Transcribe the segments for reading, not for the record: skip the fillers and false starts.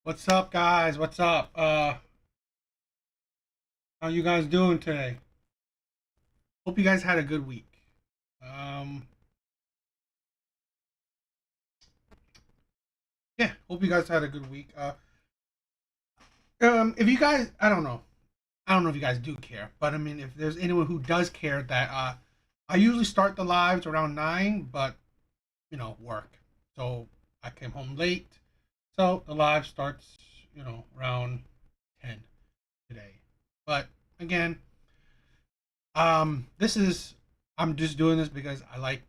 What's up, guys? What's up? How you guys doing today? Hope you guys had a good week. Um, yeah, hope you guys had a good week. If you guys, I don't know if you guys do care, but I mean, if there's anyone who does care, that I usually start the lives around 9, but work, so I came home late, so the live starts, around 10 today. But again, this is I'm just doing this because I like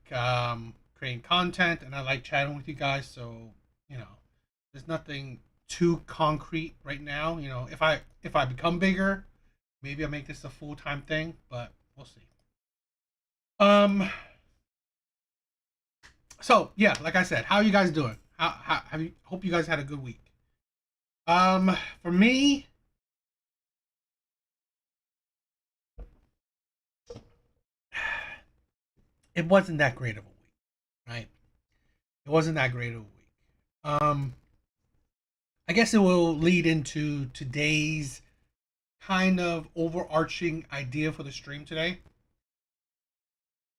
creating content and I like chatting with you guys. So you know, there's nothing too concrete right now. If I become bigger, maybe I'll make this a full time thing, but we'll see. Um. So yeah, like I said, how are you guys doing? How have you? Hope you guys had a good week. For me, it wasn't that great of a week, right? It wasn't that great of a week. Um, I guess it will lead into today's kind of overarching idea for the stream today.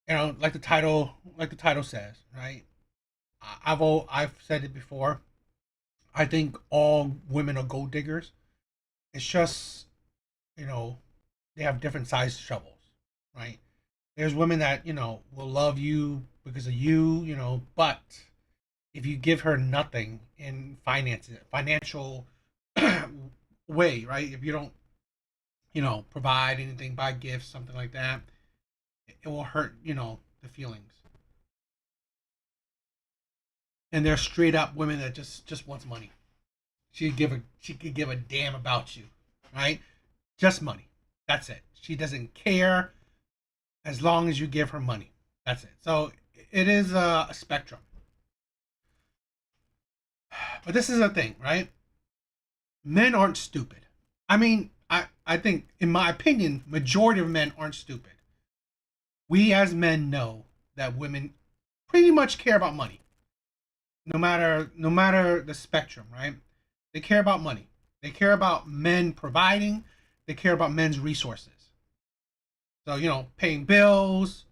Like the title says, right? I've said it before. I think all women are gold diggers. It's just you know they have different sized shovels, right? There's women that will love you because of but if you give her nothing in financial way, right? If you don't provide anything, buy gifts, something like that, it will hurt, the feelings. And they're straight up women that just wants money. She could give a damn about you, right? Just money. That's it. She doesn't care as long as you give her money. That's it. So it is a spectrum. But this is a thing, right? Men aren't stupid. I mean, I think, in my opinion, majority of men aren't stupid. We as men know that women pretty much care about money, no matter the spectrum, right? They care about money. They care about men providing. They care about men's resources. So paying bills,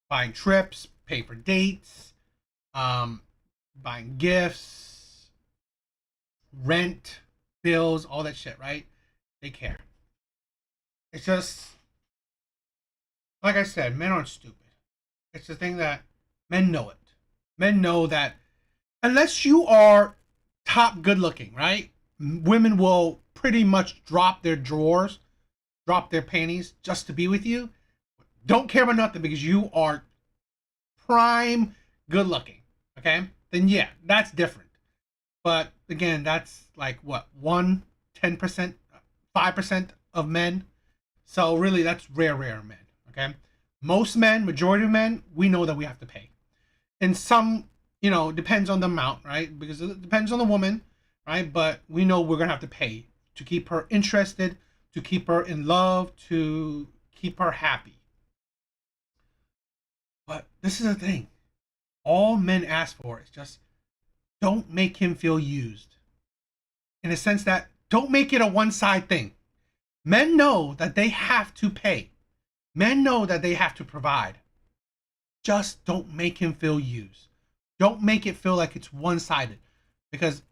buying trips, paying for dates, um, buying gifts, rent, bills, all that shit, right? They care. It's just like I said, men aren't stupid. It's the thing that men know it. Men know that unless you are top good looking, right? Women will pretty much drop their drawers, drop their panties just to be with you. Don't care about nothing because you are prime good looking. Okay? Then yeah, that's different. But again, that's like what, 10%, 5% of men. So really that's rare men. Okay? Most men, majority of men, we know that we have to pay. And some, depends on the amount, right? Because it depends on the woman, right? But we know we're gonna have to pay to keep her interested, to keep her in love, to keep her happy. But this is the thing: all men ask for is just don't make him feel used. In a sense that don't make it a one-side thing. Men know that they have to pay. Men know that they have to provide. Just don't make him feel used. Don't make it feel like it's one-sided. Because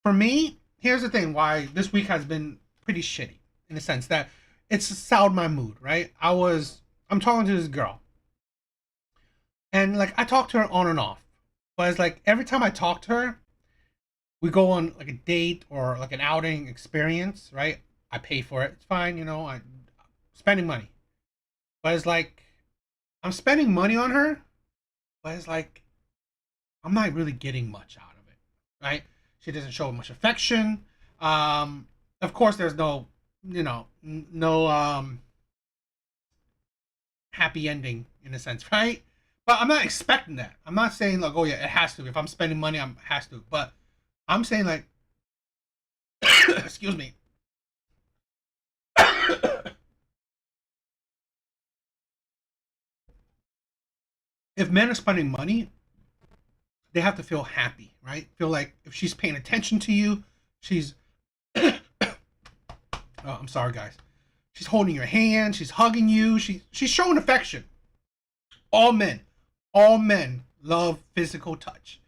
for me, here's the thing why this week has been pretty shitty in the sense that it's soured my mood, right? I'm talking to this girl, and like I talk to her on and off, but it's like every time I talk to her, we go on like a date or like an outing experience, right? I pay for it. It's fine, I spending money. But it's like I'm spending money on her, but it's like I'm not really getting much out of it, right? She doesn't show much affection. Um, of course, there's no, no happy ending in a sense, right? But I'm not expecting that. I'm not saying like, oh yeah, it has to. If I'm spending money, I'm has to. But I'm saying like, excuse me. If men are spending money, they have to feel happy, right? Feel like if she's paying attention to you, She's oh, I'm sorry, guys. She's holding your hand. She's hugging you. She's showing affection. All men love physical touch.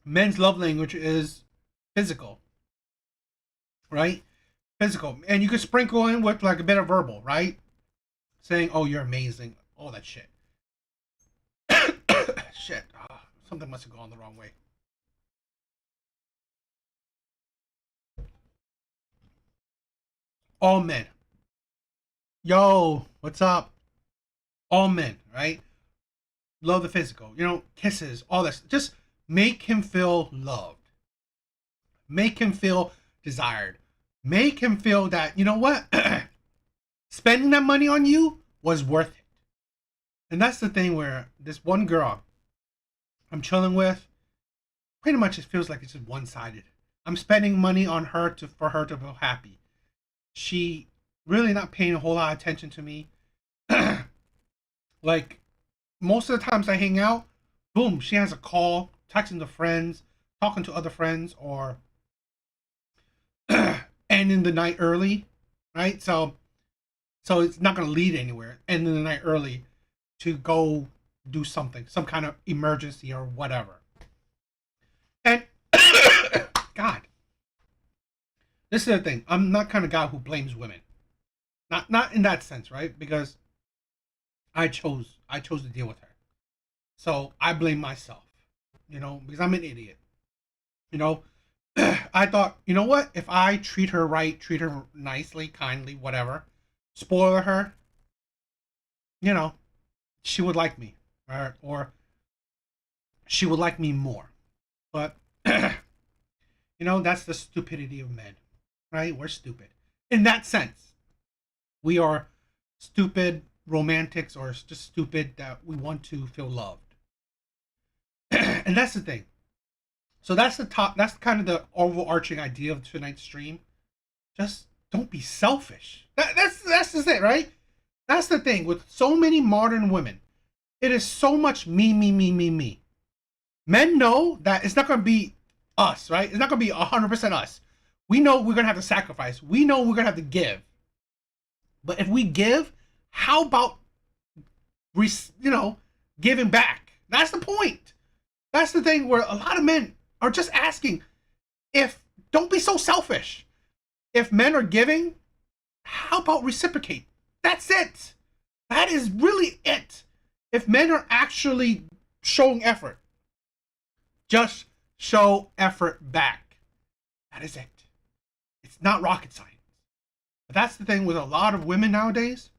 Men's love language is physical, right? Physical, and you can sprinkle in with like a bit of verbal, right? Saying, "Oh, you're amazing," all that shit. Shit, something must have gone the wrong way. All men. Yo, what's up? All men, right? Love the physical. You know, kisses, all this. Just make him feel loved. Make him feel desired. Make him feel that, you know what? Spending that money on you was worth it. And that's the thing where this one girl I'm chilling with, pretty much it feels like it's just one-sided. I'm spending money on her for her to feel happy. She really not paying a whole lot of attention to me. Like, most of the times I hang out, boom, she has a call, texting to friends, talking to other friends, or ending the night early, right? So it's not going to lead anywhere. Ending the night early to go do something, some kind of emergency or whatever. And God, this is the thing. I'm not kind of guy who blames women. Not in that sense, right? Because I chose to deal with her. So I blame myself, you know, because I'm an idiot. You know, I thought, you know what? If I treat her right, treat her nicely, kindly, whatever, spoil her, you know, she would like me, or she would like me more. But, you know, that's the stupidity of men, right? We're stupid. In that sense, we are stupid romantics, or just stupid that we want to feel loved. And that's the thing. So that's that's kind of the overarching idea of tonight's stream. Just don't be selfish. That's just it, right? That's the thing with so many modern women. It is so much me, me, me, me, me. Men know that it's not going to be us, right? It's not going to be 100% us. We know we're going to have to sacrifice. We know we're going to have to give. But if we give, how about, giving back? That's the point. That's the thing where a lot of men are just asking, don't be so selfish. If men are giving, how about reciprocate? That's it. That is really it. If men are actually showing effort, just show effort back. That is it. It's not rocket science. But that's the thing with a lot of women nowadays.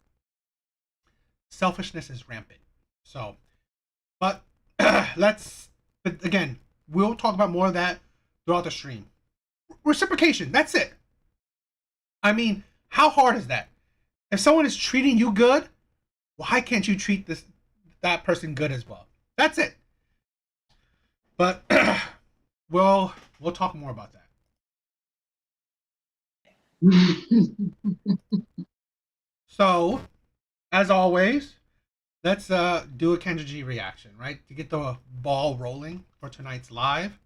Selfishness is rampant. So, but but again, we'll talk about more of that throughout the stream. Reciprocation, that's it. I mean, how hard is that? If someone is treating you good, why can't you treat that person good as well? That's it. But we'll talk more about that. So, as always, let's do a Kendra G reaction, right? To get the ball rolling for tonight's live.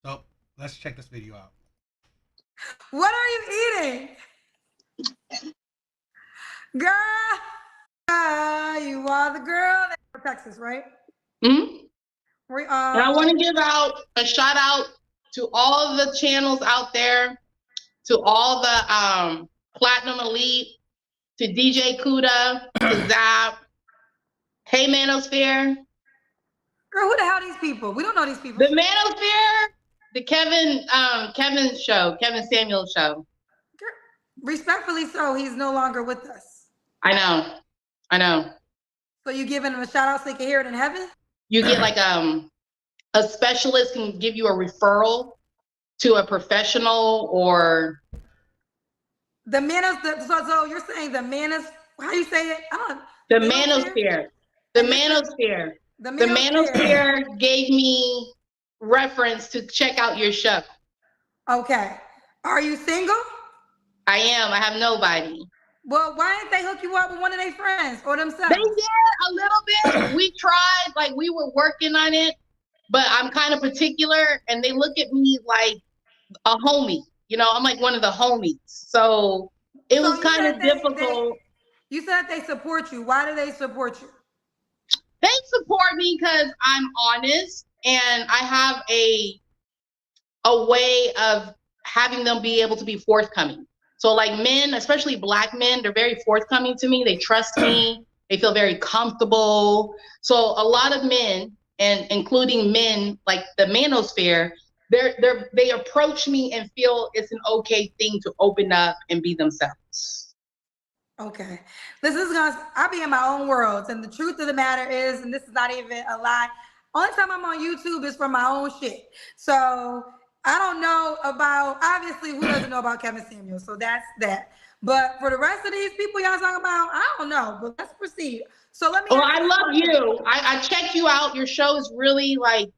So, let's check this video out. What are you eating? Girl, you are the girl in Texas, right? Mm-hmm. And I want to give out a shout out to all the channels out there, to all the Platinum Elite, to DJ Kuda, to Zap. Hey, Manosphere. Girl, who the hell are these people? We don't know these people. The Manosphere, the Kevin show, Kevin Samuels show. Girl, respectfully so, he's no longer with us. I know. So you giving him a shout out so he can hear it in heaven? You get like a specialist can give you a referral to a professional, or the so you're saying the how you say it? The Manosphere. The Manosphere. The Manosphere gave me reference to check out your show. Okay. Are you single? I am. I have nobody. Well, why didn't they hook you up with one of their friends or themselves? They did a little bit. We tried, like we were working on it, but I'm kind of particular, and they look at me like a homie. You know, I'm like one of the homies. So it was kind of difficult. You said they support you. Why do they support you? They support me because I'm honest, and I have a way of having them be able to be forthcoming. So like men, especially Black men, they're very forthcoming to me. They trust me. They feel very comfortable. So a lot of men, and including men like the manosphere, they approach me and feel it's an okay thing to open up and be themselves. Okay. I'll be in my own worlds. And the truth of the matter is, and this is not even a lie, only time I'm on YouTube is for my own shit. So I don't know about, obviously, who doesn't know about Kevin Samuels? So that's that. But for the rest of these people y'all talking about, I don't know. But let's proceed. So let me. Well, I love you. I checked you out. Your show is really like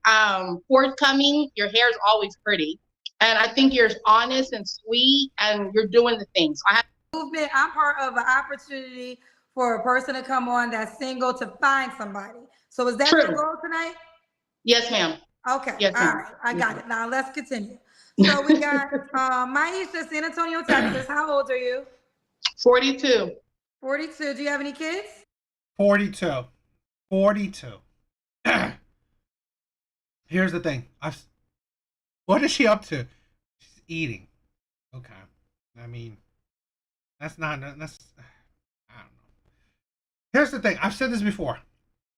forthcoming. Your hair is always pretty. And I think you're honest and sweet, and you're doing the things. Movement. I'm part of an opportunity for a person to come on that's single to find somebody. So is that True. your goal tonight? Yes, ma'am. Okay. Yes, all ma'am. right. I got it. Now let's continue. So we got Maisha, San Antonio, Texas. How old are you? 42. 42. Do you have any kids? 42. Here's the thing. What is she up to? She's eating. Okay. I mean, that's I don't know. Here's the thing. I've said this before.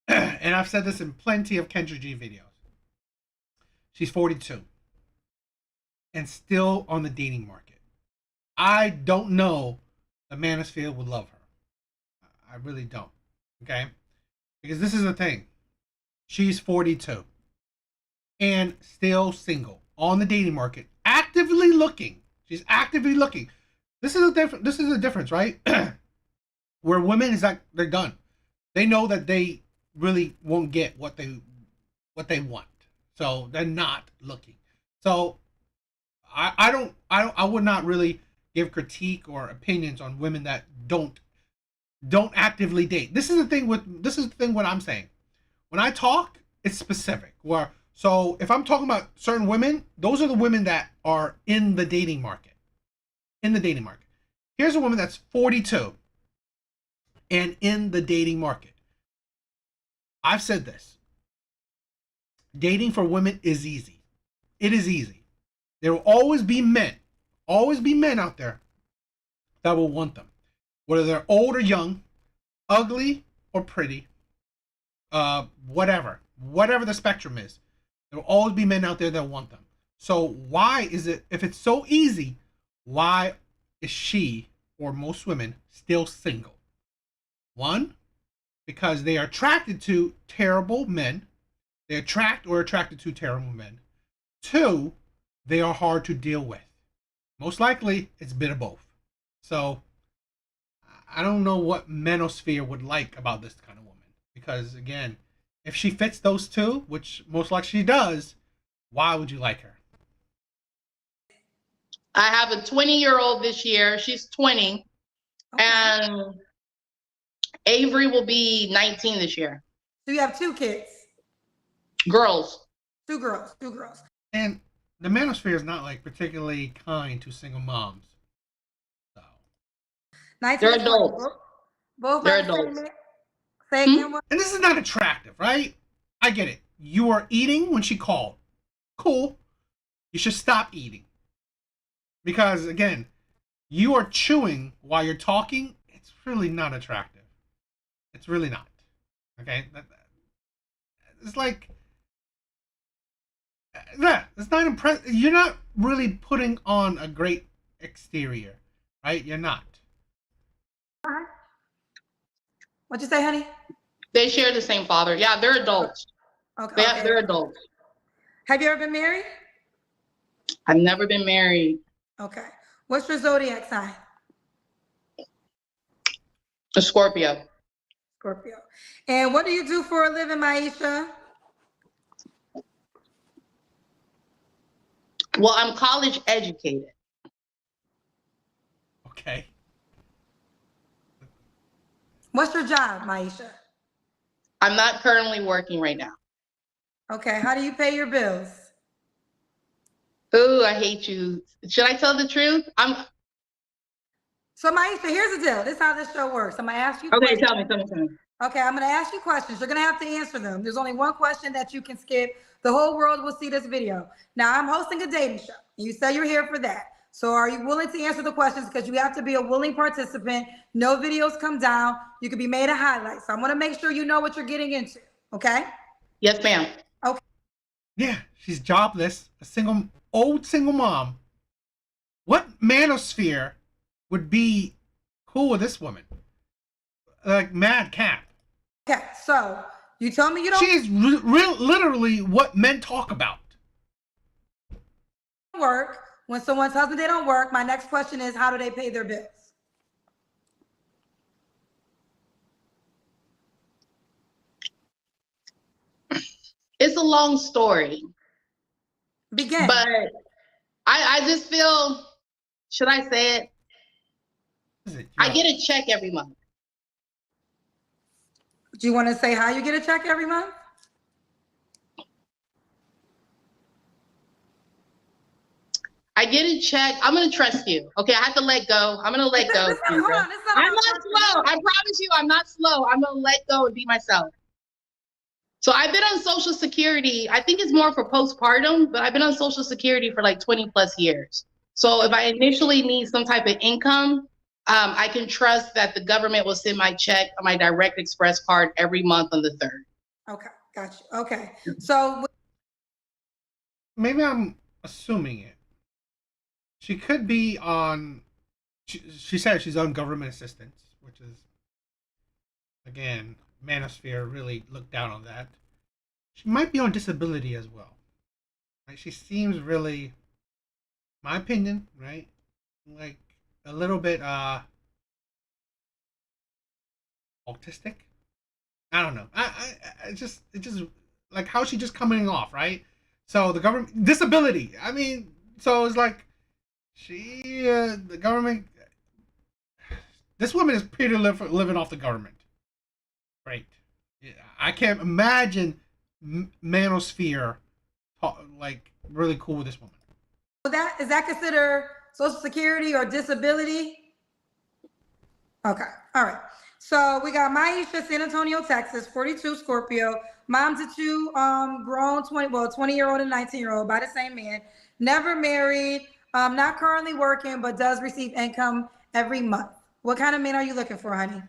And I've said this in plenty of Kendra G videos. She's 42. And still on the dating market. I don't know the manosphere would love her. I really don't. Okay? Because this is the thing. She's 42. And still single. On the dating market. Actively looking. She's actively looking. This is a difference, right? Where women is like they're done. They know that they really won't get what they want. So they're not looking. So I would not really give critique or opinions on women that don't actively date. This is the thing what I'm saying. When I talk, it's specific. So if I'm talking about certain women, those are the women that are in the dating market. Here's a woman that's 42 and in the dating market. I've said this. Dating for women is easy. It is easy. There will always be men out there that will want them. Whether they're old or young, ugly or pretty, whatever the spectrum is, there will always be men out there that want them. So why is it, if it's so easy, why is she, or most women, still single? One, because they are attracted to terrible men. They attracted to terrible men. Two, they are hard to deal with. Most likely, it's a bit of both. So, I don't know what manosphere would like about this kind of woman. Because, again, if she fits those two, which most likely she does, why would you like her? I have a 20-year-old this year. She's 20. Okay. And Avery will be 19 this year. So you have 2 kids? Girls. 2 girls. And the manosphere is not like particularly kind to single moms. So 19 they're adults. Both they're adults. Say again what? And this is not attractive, right? I get it. You are eating when she called. Cool. You should stop eating. Because, again, you are chewing while you're talking. It's really not attractive. It's really not. Okay? It's like, yeah, it's not impressive. You're not really putting on a great exterior, right? You're not. What'd you say, honey? They share the same father. Yeah, they're adults. Okay. They're adults. Have you ever been married? I've never been married. Okay. What's your zodiac sign? A Scorpio. Scorpio. And what do you do for a living, Maisha? Well, I'm college educated. Okay. What's your job, Maisha? I'm not currently working right now. Okay, how do you pay your bills? Ooh, I hate you. Should I tell the truth? So Maisha, here's the deal. This is how this show works. I'm gonna ask you Okay, questions. tell me. Okay, I'm gonna ask you questions. You're gonna have to answer them. There's only one question that you can skip. The whole world will see this video. Now, I'm hosting a dating show. You say you're here for that. So are you willing to answer the questions? Because you have to be a willing participant. No videos come down. You can be made a highlight. So I want to make sure you know what you're getting into. Okay? Yes, ma'am. Okay. Yeah, she's jobless, old single mom. What manosphere would be cool with this woman? Like mad cap. Okay, so you told me you don't She's literally what men talk about. work. When someone tells me they don't work, my next question is, how do they pay their bills? It's a long story. Begin. But I just feel, should I say it? I get a check every month. Do you want to say how you get a check every month? I get a check. I'm going to trust you. Okay, I have to let go. I'm going to let go. Hold on, I'm not slow. I promise you, I'm not slow. I'm going to let go and be myself. So I've been on Social Security. I think it's more for postpartum, but I've been on Social Security for like 20 plus years. So if I initially need some type of income, I can trust that the government will send my check on my direct express card every month on the 3rd. Okay, got you. Okay, so maybe I'm assuming it. She could be on. She said she's on government assistance, which is, again, manosphere really looked down on that. She might be on disability as well. Right? She seems really, my opinion, right, like a little bit autistic. I don't know. It just like how she just coming off, right? So the government disability. I mean, so it's like the government. This woman is pretty living off the government, right? I can't imagine manosphere like really cool with this woman. that is that considered Social Security or disability? Okay, all right. So we got Maisha, San Antonio, Texas, 42, Scorpio. Mom to two grown 20-year-old and 19-year-old by the same man. Never married, not currently working, but does receive income every month. What kind of man are you looking for, honey?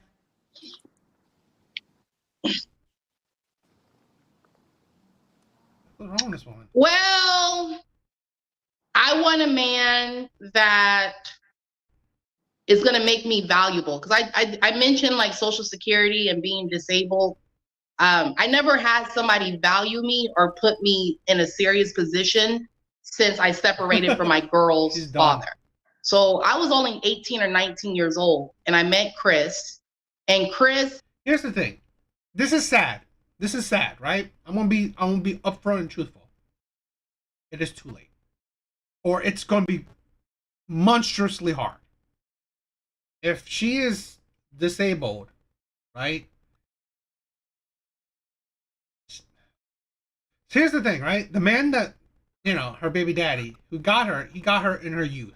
What's wrong with this woman? Well, I want a man that is going to make me valuable. Because I mentioned like Social Security and being disabled. I never had somebody value me or put me in a serious position since I separated from my girl's father. So I was only 18 or 19 years old and I met Chris. And Chris. Here's the thing. This is sad. This is sad, right? I'm gonna be upfront and truthful. It is too late. Or it's gonna be monstrously hard. If she is disabled, right? Here's the thing, right? The man that, her baby daddy, he got her in her youth.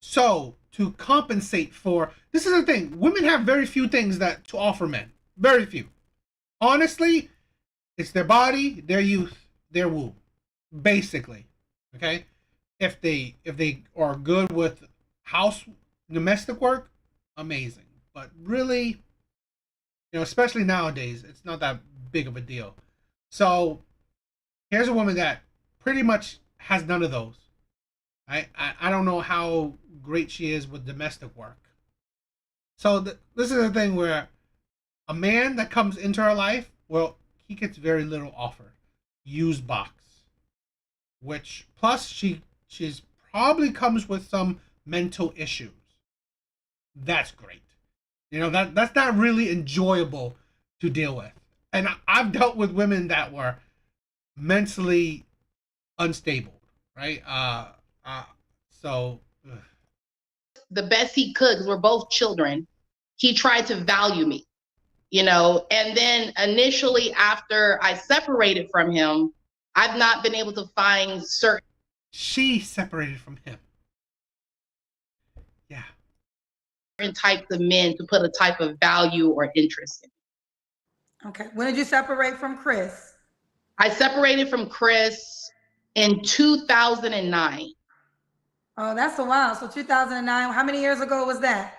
So to compensate for, this is the thing, women have very few things that to offer men. Very few. Honestly, it's their body, their youth, their womb. Basically. Okay? If they are good with domestic work, amazing. But really, especially nowadays, it's not that big of a deal. So here's a woman that pretty much has none of those. I don't know how great she is with domestic work. So this is the thing where a man that comes into her life, well, he gets very little offer. Used box. Which, plus she's probably comes with some mental issues. That's great. That's not really enjoyable to deal with. And I've dealt with women that were mentally unstable, right? So the best he could, because we're both children, he tried to value me. you know, and then initially after I separated from him, I've not been able to find certain. She separated from him. Yeah. Types of men to put a type of value or interest in. Okay. When did you separate from Chris? I separated from Chris in 2009. Oh, that's a while. So 2009, how many years ago was that?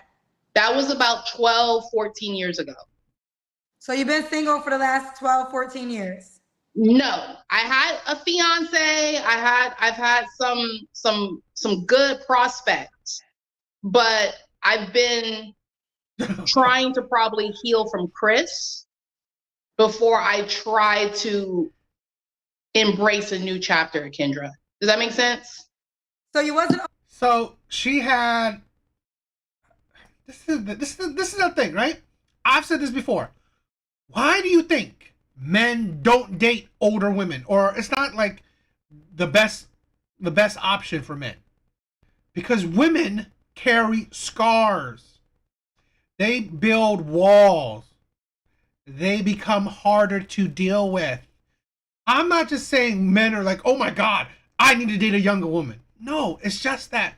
That was about 12, 14 years ago. So you've been single for the last 12, 14 years? No, I had a fiance. I've had some good prospects, but I've been trying to probably heal from Chris before I try to embrace a new chapter, Kendra. Does that make sense? So you wasn't. So she had. This is the thing, right? I've said this before. Why do you think men don't date older women, or it's not like the best option for men? Because women carry scars. They build walls. They become harder to deal with. I'm not just saying men are like, oh my God, I need to date a younger woman. No, it's just that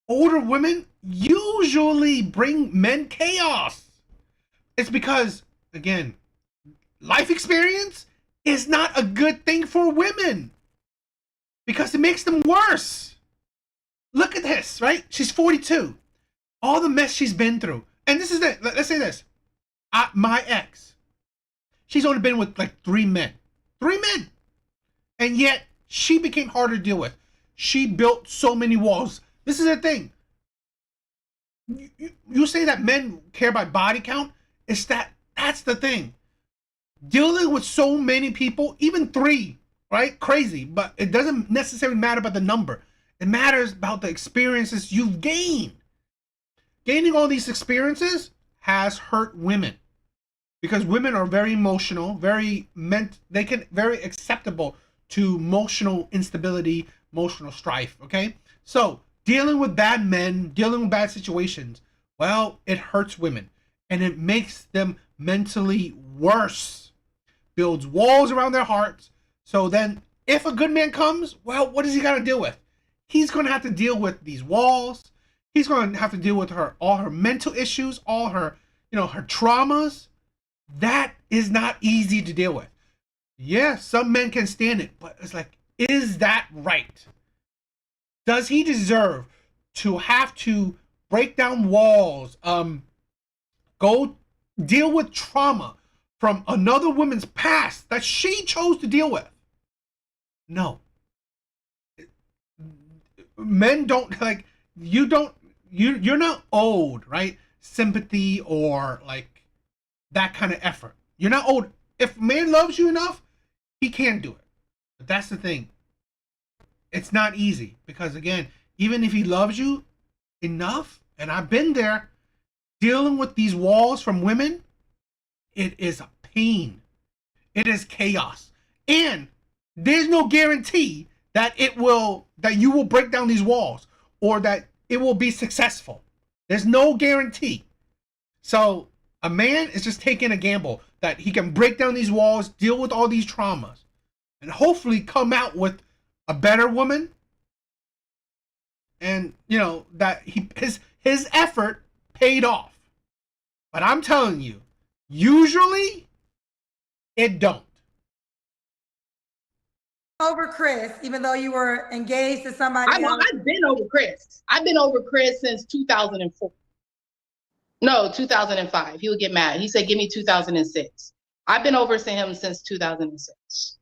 older women usually bring men chaos. It's because, again, life experience is not a good thing for women because it makes them worse. Look at this, right? She's 42. All the mess she's been through. And this is it. Let's say this. My ex, she's only been with like 3 men. 3 men. And yet, she became harder to deal with. She built so many walls. This is the thing. You say that men care about body count? That's the thing. Dealing with so many people, even 3, right? Crazy. But it doesn't necessarily matter about the number. It matters about the experiences you've gained. Gaining all these experiences has hurt women. Because women are very emotional, very acceptable to emotional instability, emotional strife, okay? So, dealing with bad men, dealing with bad situations, well, it hurts women. And it makes them mentally worse. Builds walls around their hearts. So then, if a good man comes, well, what does he got to deal with? He's going to have to deal with these walls. He's going to have to deal with all her mental issues, all her, her traumas. That is not easy to deal with. Yeah, some men can stand it, but it's like, is that right? Does he deserve to have to break down walls, go deal with trauma from another woman's past that she chose to deal with? No. Men don't, like, you're not owed, right? Sympathy or like that kind of effort. You're not owed. If a man loves you enough, he can do it. But that's the thing. It's not easy because, again, even if he loves you enough, and I've been there, dealing with these walls from women, it is a pain. It is chaos. And there's no guarantee that you will break down these walls or that it will be successful. There's no guarantee. So a man is just taking a gamble that he can break down these walls, deal with all these traumas, and hopefully come out with a better woman. And that his effort paid off. But I'm telling you, usually it don't. Over Chris, even though you were engaged to somebody else? I've been over Chris. I've been over Chris since 2004. No, 2005. He would get mad. He said, give me 2006. I've been over to him since 2006.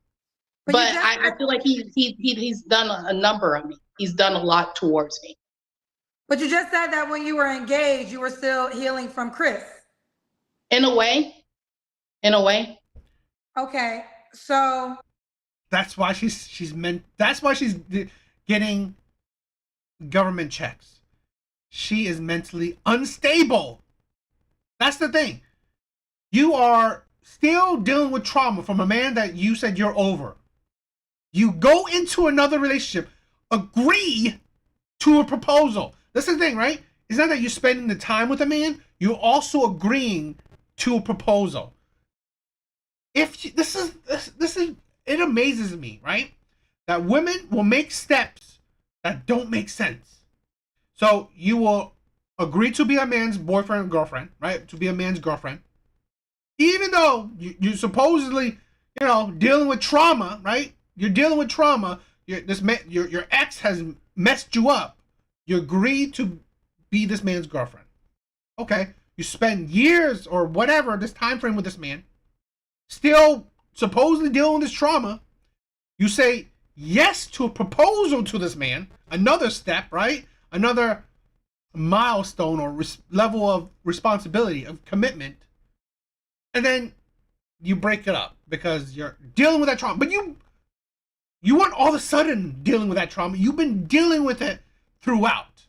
But I feel like he's done a number on me. He's done a lot towards me. But you just said that when you were engaged, you were still healing from Chris. In a way. Okay, so that's why that's why she's getting government checks. She is mentally unstable. That's the thing. You are still dealing with trauma from a man that you said you're over. You go into another relationship, agree to a proposal. That's the thing, right? It's not that you're spending the time with a man. You're also agreeing to a proposal. This is it amazes me, right? That women will make steps that don't make sense. So you will agree to be a man's boyfriend or girlfriend, right? To be a man's girlfriend, even though you supposedly, dealing with trauma, right? You're dealing with trauma. Your ex has messed you up. You agree to be this man's girlfriend. Okay, you spend years or whatever this time frame with this man, still supposedly dealing with this trauma. You say yes to a proposal to this man, another step, right? Another milestone or level of responsibility, of commitment, and then you break it up because you're dealing with that trauma. But you weren't all of a sudden dealing with that trauma. You've been dealing with it throughout.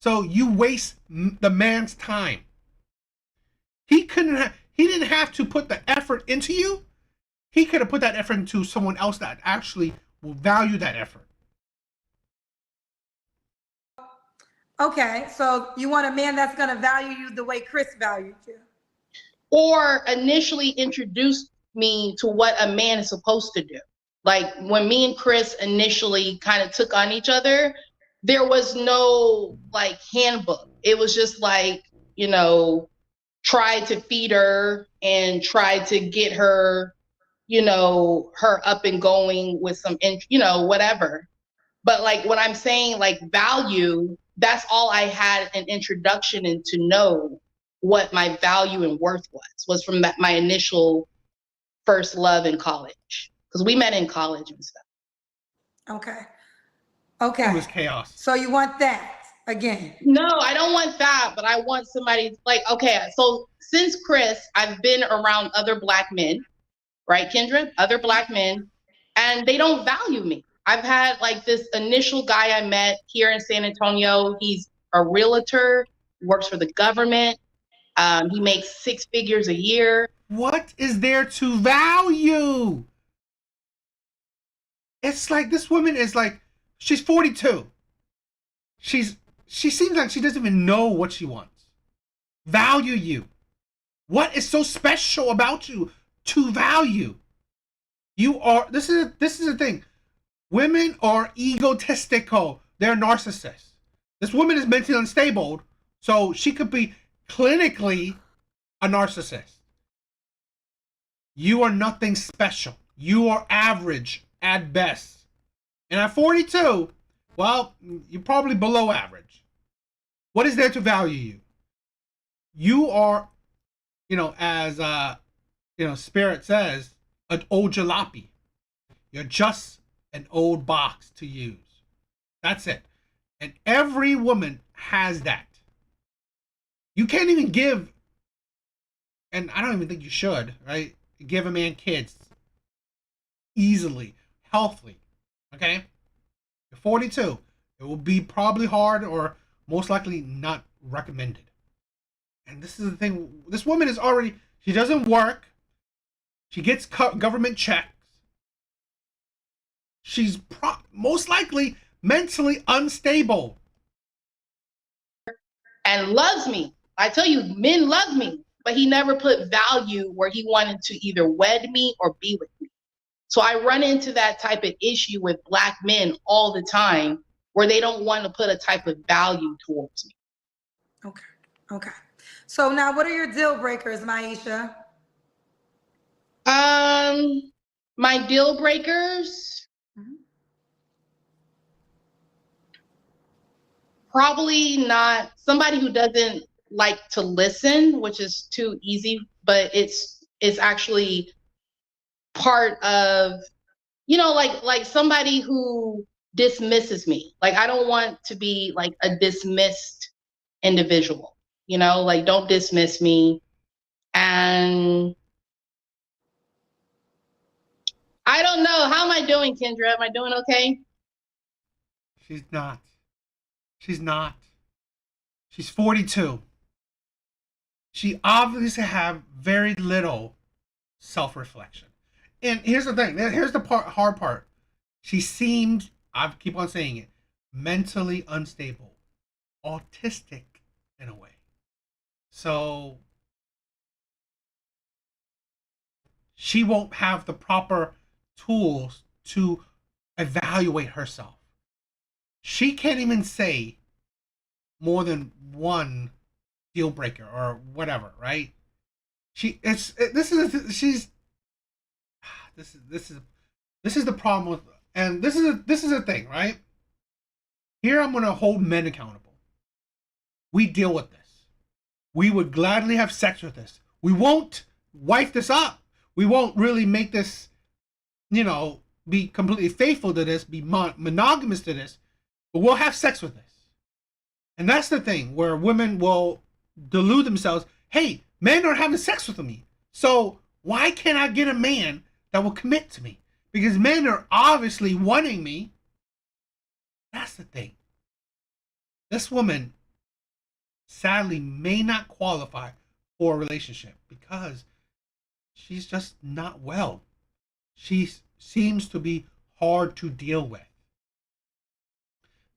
So you waste the man's time. He didn't have to put the effort into you. He could have put that effort into someone else that actually will value that effort. Okay, so you want a man that's going to value you the way Chris valued you. Or initially introduced me to what a man is supposed to do. Like when me and Chris initially kind of took on each other, there was no like handbook. It was just like, try to feed her and try to get her, her up and going with some, whatever. But like when I'm saying like value, that's all I had an introduction in to know what my value and worth was from my initial first love in college. Because we met in college and stuff. Okay. It was chaos. So you want that again? No, I don't want that, but I want somebody like, okay, so since Chris, I've been around other Black men, right, Kendra? Other Black men, and they don't value me. I've had like this initial guy I met here in San Antonio. He's a realtor, works for the government. He makes 6 figures a year. What is there to value? It's like this woman is like, she's 42. She seems like she doesn't even know what she wants. Value you. What is so special about you to value? You are, this is the thing. Women are egotistical. They're narcissists. This woman is mentally unstable, so she could be clinically a narcissist. You are nothing special. You are average at best. And at 42, well, you're probably below average. What is there to value you? You are, as Spirit says, an old jalopy. You're just an old box to use. That's it. And every woman has that. You can't even give, and I don't even think you should, right? Give a man kids easily, healthily. Okay? You're 42. It will be probably hard or most likely not recommended. And this is the thing. This woman is already, she doesn't work. She gets government checks. She's most likely mentally unstable. And loves me. I tell you, men love me, but he never put value where he wanted to either wed me or be with me. So I run into that type of issue with Black men all the time where they don't want to put a type of value towards me. Okay. So now what are your deal breakers, Maisha? My deal breakers, probably not somebody who doesn't like to listen, which is too easy, but it's actually part of, like somebody who dismisses me. Like I don't want to be like a dismissed individual, like don't dismiss me. And I don't know. How am I doing, Kendra? Am I doing okay? She's not. She's 42. She obviously have very little self-reflection. And here's the thing. Here's the hard part. She seems, I keep on saying it, mentally unstable, autistic in a way. So she won't have the proper tools to evaluate herself. She can't even say more than one deal breaker or whatever, right? This is the problem with, and this is a thing, right? Here I'm gonna hold men accountable. We deal with this. We would gladly have sex with this. We won't wife this up. We won't really make this, be completely faithful to this, be monogamous to this, but we'll have sex with this. And that's the thing where women will delude themselves. Hey, men are having sex with me. So why can't I get a man that will commit to me? Because men are obviously wanting me. That's the thing. This woman sadly may not qualify for a relationship because she's just not well. She seems to be hard to deal with.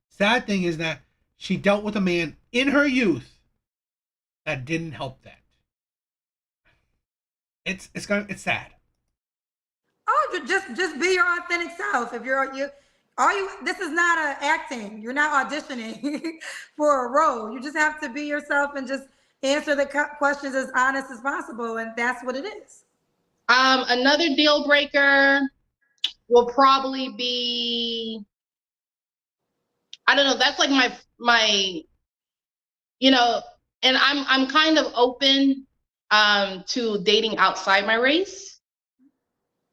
Sad thing is that she dealt with a man in her youth that didn't help that. It's sad. Oh, just be your authentic self. If this is not acting. You're not auditioning for a role. You just have to be yourself and just answer the questions as honest as possible, and that's what it is. Another deal breaker will probably be, I don't know. That's like my, and I'm kind of open to dating outside my race,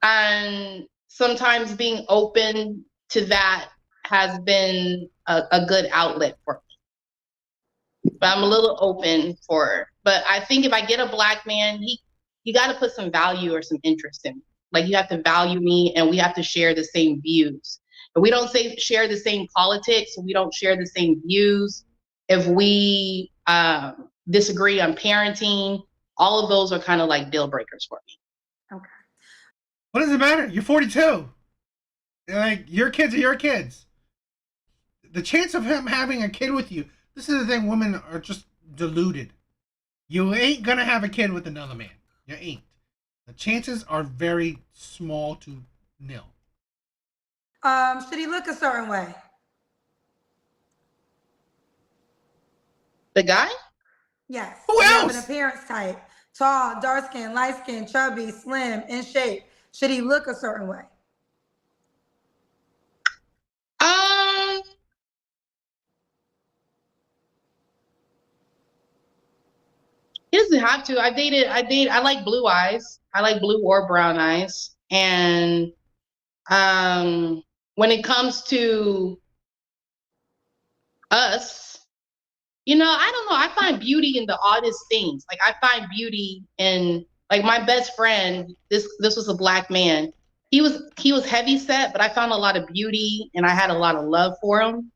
and sometimes being open to that has been a good outlet for me. But I'm a little open for, but I think if I get a Black man, you got to put some value or some interest in me. Like, you have to value me, and we have to share the same views. If we don't share the same politics, we don't share the same views, if we disagree on parenting, all of those are kind of like deal breakers for me. Okay. What does it matter? You're 42. Like, your kids are your kids. The chance of him having a kid with you, this is the thing, women are just deluded. You ain't gonna have a kid with another man. You ain't. The chances are very small to nil. Should he look a certain way? The guy? Yes. Who Have else? an appearance type. Tall, dark skin, light skin, chubby, slim, in shape. Should he look a certain way? He doesn't have to. I like blue eyes. I like blue or brown eyes. And when it comes to us, I don't know. I find beauty in the oddest things. Like, I find beauty in, like, my best friend. This was a Black man. He was heavy set, but I found a lot of beauty, and I had a lot of love for him.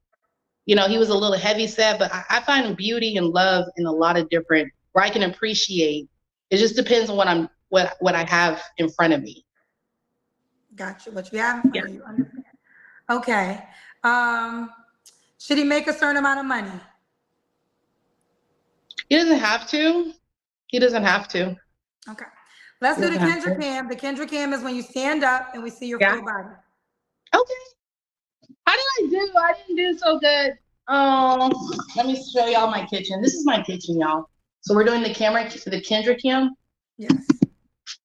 He was a little heavy set, but I find beauty and love in a lot of different, where I can appreciate. It just depends on what I have in front of me. Gotcha. What you have in front of you. Understand. Okay. Should he make a certain amount of money? He doesn't have to. He doesn't have to. Okay. Let's do the Kendra cam. The Kendra cam is when you stand up and we see your full body. Okay. How did I do? I didn't do so good. Let me show y'all my kitchen. This is my kitchen, y'all. So we're doing the Kendra cam. Yes.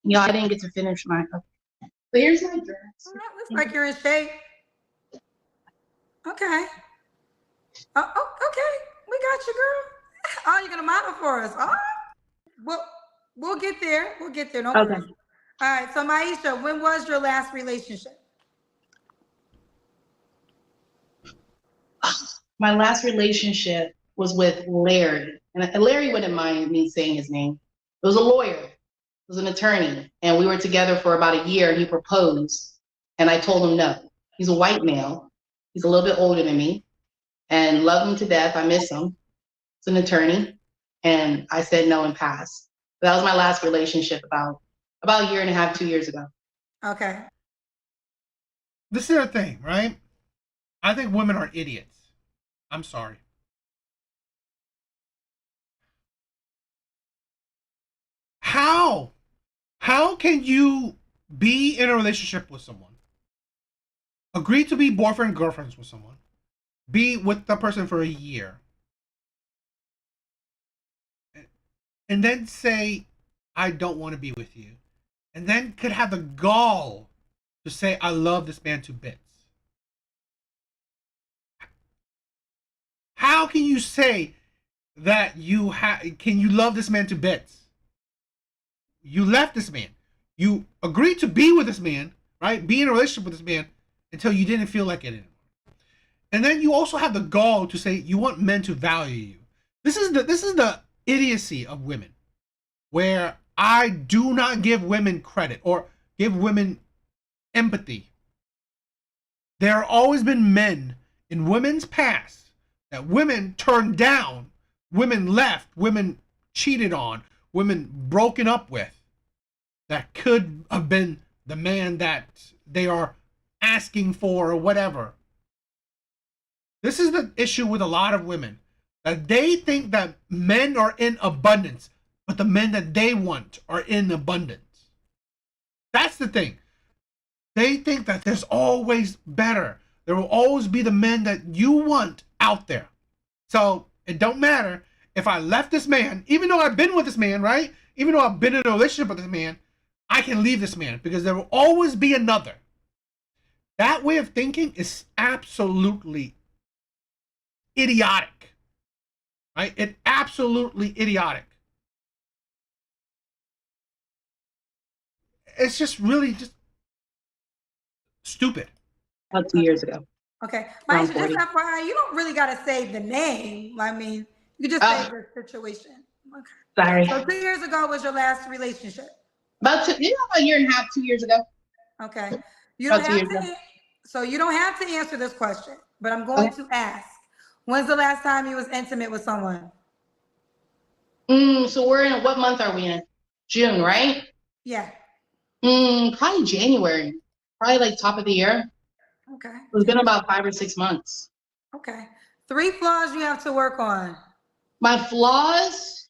Y'all, I didn't get to finish my. But here's my dress. Well, that looks like you're in shape. Okay. Oh, okay. We got you, girl. Oh, you're gonna model for us. Oh, we'll get there. We'll get there. Don't worry. All right. So, Maisha, when was your last relationship? My last relationship was with Larry, and Larry wouldn't mind me saying his name. It was a lawyer. It was an attorney, and we were together for about a year. He proposed, and I told him no. He's a white male. He's a little bit older than me, and love him to death. I miss him. He's an attorney, and I said no and passed. That was my last relationship about a year and a half, 2 years ago. Okay. This is the thing, right? I think women are idiots. I'm sorry. How How can you be in a relationship with someone, agree to be boyfriend girlfriends with someone, be with the person for a year, and then say, I don't want to be with you, and then could have the gall to say, I love this man to bits? How can you say that can you love this man to bits? You left this man. You agreed to be with this man, right? Be in a relationship with this man until you didn't feel like it anymore. And then you also have the gall to say you want men to value you. This is the idiocy of women, where I do not give women credit or give women empathy. There have always been men in women's past that women turned down, women left, women cheated on, women broken up with, that could have been the man that they are asking for or whatever. This is the issue with a lot of women, that they think that men are in abundance, but the men that they want are in abundance. That's the thing. They think that there's always better. There will always be the men that you want out there. So it don't matter if I left this man, even though I've been with this man, right? Even though I've been in a relationship with this man, I can leave this man because there will always be another. That way of thinking is absolutely idiotic, right? It's absolutely idiotic. It's just really just stupid. About 2 years ago. Okay. Around Maisha, 40. just FYI, you don't really got to say the name. I mean, you just say the situation. Okay. Sorry. So 2 years ago was your last relationship. About a year and a half, 2 years ago. Okay. You don't About 2 have years to. ago. So you don't have to answer this question, but I'm going to ask. When's the last time you was intimate with someone? So we're in, what month are we in? June, right? Yeah. Probably January. Probably like top of the year. Okay. It's been about 5 or 6 months. Okay. 3 flaws you have to work on. My flaws,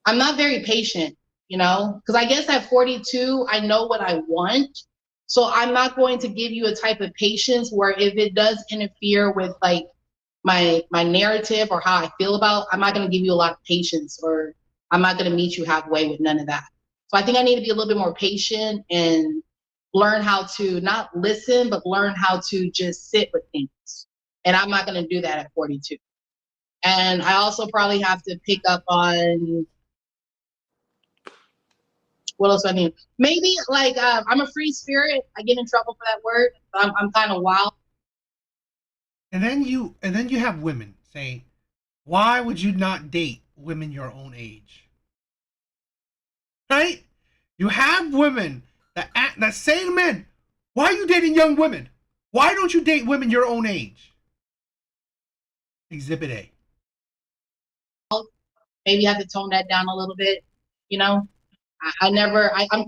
I'm not very patient, because I guess at 42, I know what I want. So I'm not going to give you a type of patience where if it does interfere with like my narrative or how I feel about, I'm not going to give you a lot of patience, or I'm not going to meet you halfway with none of that. So I think I need to be a little bit more patient and learn how to not listen, but learn how to just sit with things. And I'm not going to do that at 42. And I also probably have to pick up on, what else do I need? Maybe like, I'm a free spirit. I get in trouble for that word. I'm kind of wild. And then you have women say, why would you not date women your own age? Right? You have women that say to men, why are you dating young women? Why don't you date women your own age? Exhibit A. Maybe I have to tone that down a little bit. I'm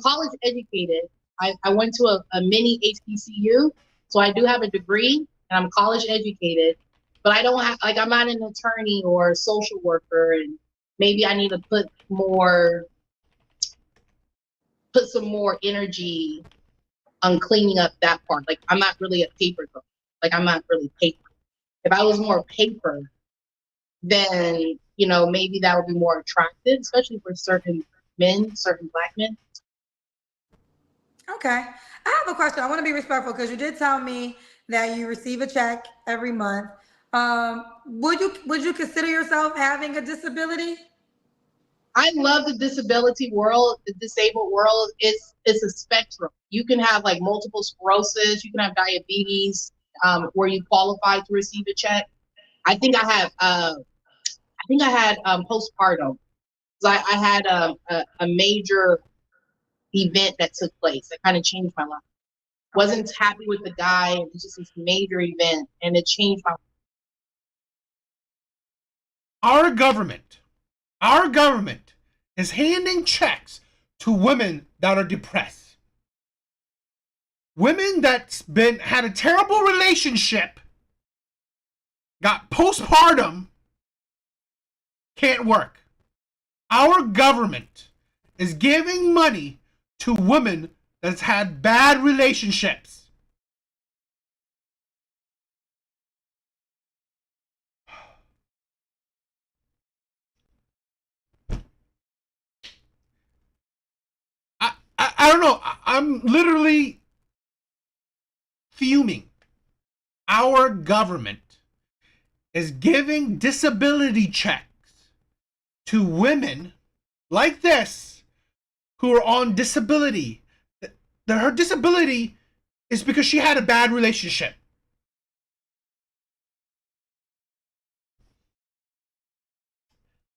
college educated. I went to a mini HBCU, so I do have a degree and I'm college educated, but I don't have, like, I'm not an attorney or a social worker, and maybe I need to put some more energy on cleaning up that part. Like, I'm not really a paper girl. Like, I'm not really paper. If I was more paper, then, maybe that would be more attractive, especially for certain men, certain Black men. Okay. I have a question. I want to be respectful because you did tell me that you receive a check every month. Would you consider yourself having a disability? I love the disability world. The disabled world is a spectrum. You can have like multiple sclerosis. You can have diabetes, where you qualify to receive a check. I think I had postpartum. So I had a major event that took place that kind of changed my life. Wasn't happy with the guy. It was just this major event, and it changed my life. Our government is handing checks to women that are depressed. Women that's had a terrible relationship, got postpartum, can't work. Our government is giving money to women that's had bad relationships. I don't know. I'm literally fuming. Our government is giving disability checks to women like this who are on disability. Her disability is because she had a bad relationship.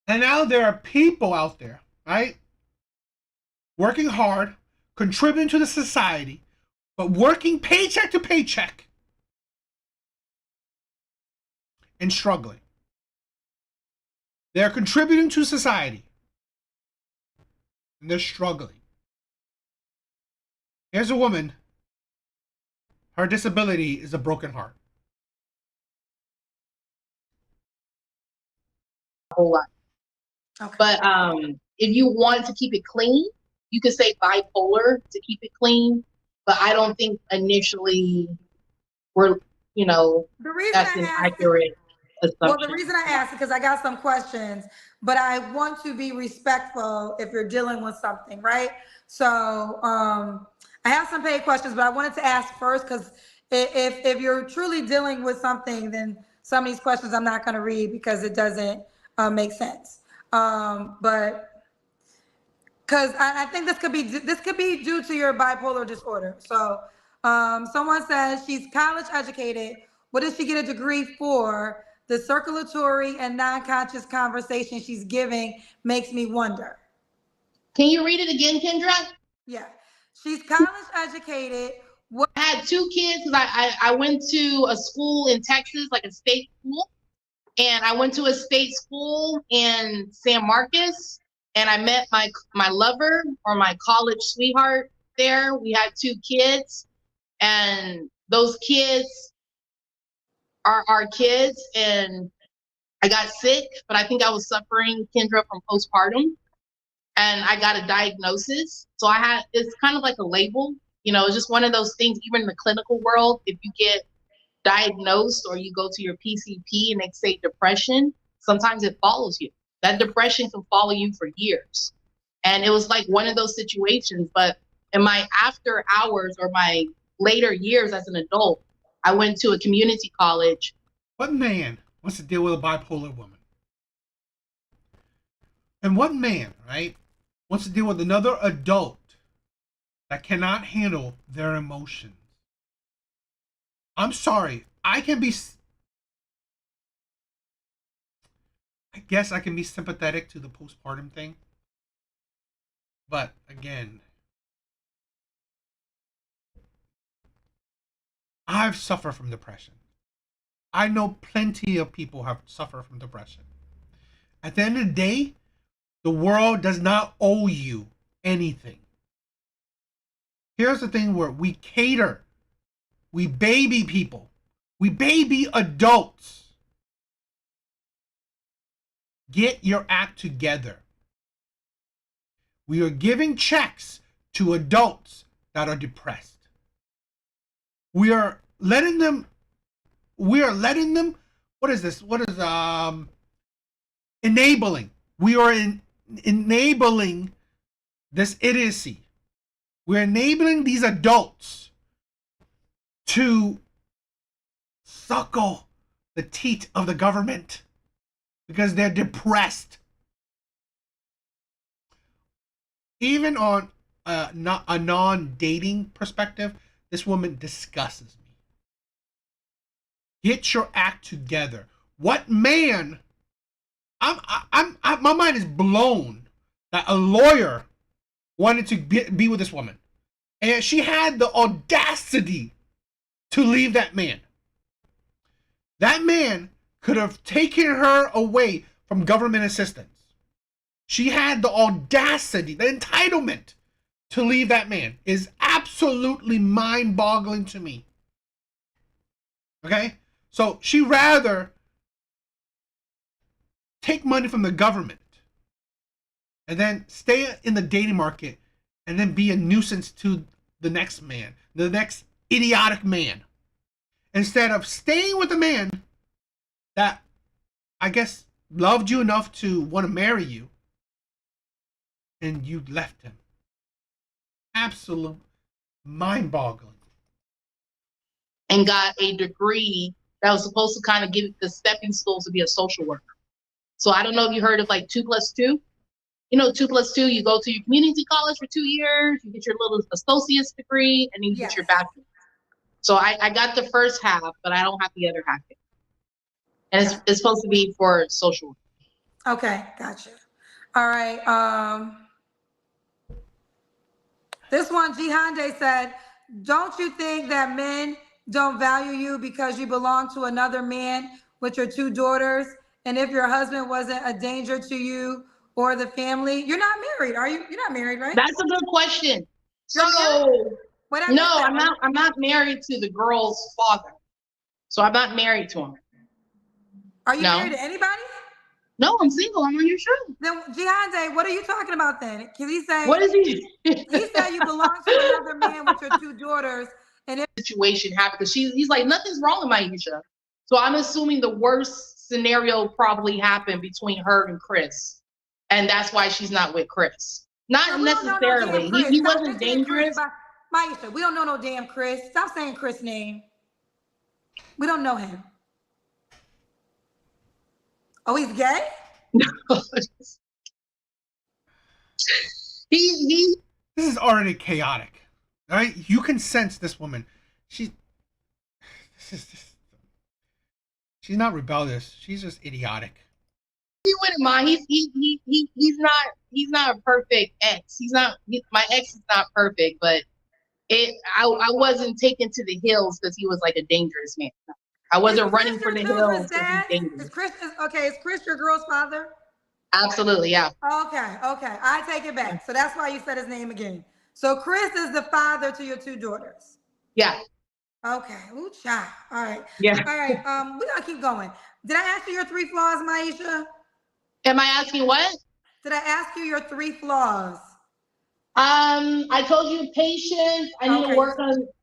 And now there are people out there, right? Working hard, contributing to the society, but working paycheck to paycheck and struggling. They're contributing to society and they're struggling. Here's a woman. Her disability is a broken heart. A whole lot. Okay. But if you want to keep it clean, you could say bipolar to keep it clean. But I don't think initially we're, that's an accurate assumption. Well, the reason I asked is because I got some questions, but I want to be respectful if you're dealing with something, right? So I have some paid questions, but I wanted to ask first because if you're truly dealing with something, then some of these questions I'm not going to read because it doesn't make sense. But because I think this could be due to your bipolar disorder. So someone says she's college educated. What does she get a degree for? The circulatory and non-conscious conversation she's giving makes me wonder. Can you read it again, Kendra? Yeah, she's college educated. I had 2 kids because I went to a school in Texas, like a state school, and I went to a state school in San Marcos, and I met my lover or my college sweetheart there. We had 2 kids, and those kids are our kids, and I got sick, but I think I was suffering, Kendra, from postpartum, and I got a diagnosis. So it's kind of like a label, it's just one of those things, even in the clinical world, if you get diagnosed or you go to your PCP and they say depression, sometimes it follows you. That depression can follow you for years. And it was like one of those situations, but in my after hours or my later years as an adult, I went to a community college. What man wants to deal with a bipolar woman? And what man, right, wants to deal with another adult that cannot handle their emotions? I'm sorry, I guess I can be sympathetic to the postpartum thing. But again, I've suffered from depression. I know plenty of people have suffered from depression. At the end of the day, the world does not owe you anything. Here's the thing where we cater, we baby people, we baby adults. Get your act together. We are giving checks to adults that are depressed. We are letting them, what is this? What is, enabling. We are enabling this idiocy. We're enabling these adults to suckle the teat of the government because they're depressed. Even on a non-dating perspective, this woman disgusts me. Get your act together. What man? My mind is blown that a lawyer wanted to be with this woman, and she had the audacity to leave that man. That man could have taken her away from government assistance. She had the audacity, the entitlement to leave that man. Is absolutely mind-boggling to me. Okay? So she rather take money from the government and then stay in the dating market and then be a nuisance to the next man, the next idiotic man, instead of staying with a man that I guess loved you enough to want to marry you and you left him. Absolute mind-boggling. And got a degree that was supposed to kind of give it the stepping stool to be a social worker. So I don't know if you heard of like 2+2. You know, 2+2, you go to your community college for 2 years, you get your little associate's degree, and then you get your bachelor's. So I got the first half, but I don't have the other half yet. And it's supposed to be for social work. Okay, gotcha. All right. This one, G Hyundai said, don't you think that men don't value you because you belong to another man with your 2 daughters? And if your husband wasn't a danger to you or the family, you're not married, are you? You're not married, right? That's a good question. So, no, I'm not married to the girl's father. So I'm not married to him. Are you married to anybody? No, I'm single. I'm on your show. Then, Giante, what are you talking about then? Because he's saying, what is he? He said you belong to another man with your 2 daughters. And if situation happened, because he's like, nothing's wrong with Maisha. So I'm assuming the worst scenario probably happened between her and Chris. And that's why she's not with Chris. Not necessarily. He wasn't dangerous. Maisha, we don't know no damn Chris. Stop saying Chris' name. We don't know him. Oh, he's gay? No. He This is already chaotic, right? You can sense this woman. She's not rebellious. She's just idiotic. He wouldn't mind. He's not a perfect ex. My ex is not perfect, but I wasn't taken to the hills because he was like a dangerous man. I wasn't running for the hills because he's dangerous. Is Chris your girl's father? Absolutely, yeah. Okay. I take it back. So that's why you said his name again. So Chris is the father to your 2 daughters. Yeah. Okay. Ooh, child. All right. Yeah. All right. We gotta keep going. Did I ask you your 3 flaws, Maisha? Am I asking what? Did I ask you your 3 flaws? I told you patience. I need to work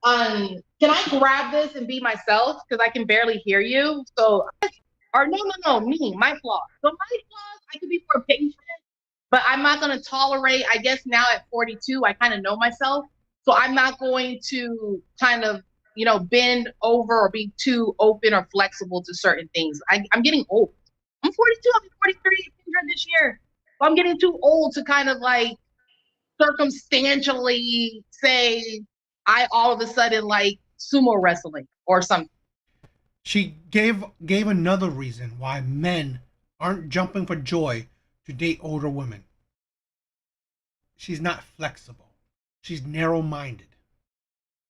on. Can I grab this and be myself? Because I can barely hear you. So, my flaws. So my flaws, I could be more patient, but I'm not going to tolerate. I guess now at 42, I kind of know myself. So I'm not going to kind of, bend over or be too open or flexible to certain things. I'm getting old. I'm 42. I'll be 43 this year. So I'm getting too old to kind of like circumstantially say I all of a sudden like sumo wrestling or something. She gave another reason why men aren't jumping for joy to date older women. She's not flexible. She's narrow-minded.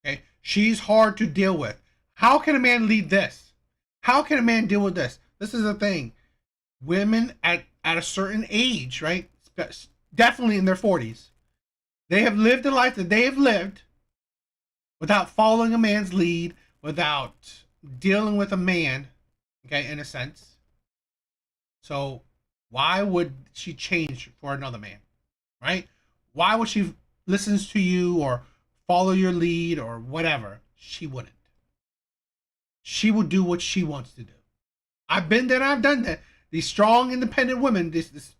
Okay? She's hard to deal with. How can a man lead this? How can a man deal with this? This is the thing. Women at a certain age, right? Definitely in their 40s. They have lived the life that they have lived without following a man's lead, without dealing with a man, okay, in a sense. So why would she change for another man, right? Why would she listen to you or follow your lead or whatever? She wouldn't. She will do what she wants to do. I've been there and I've done that. These strong, independent women, this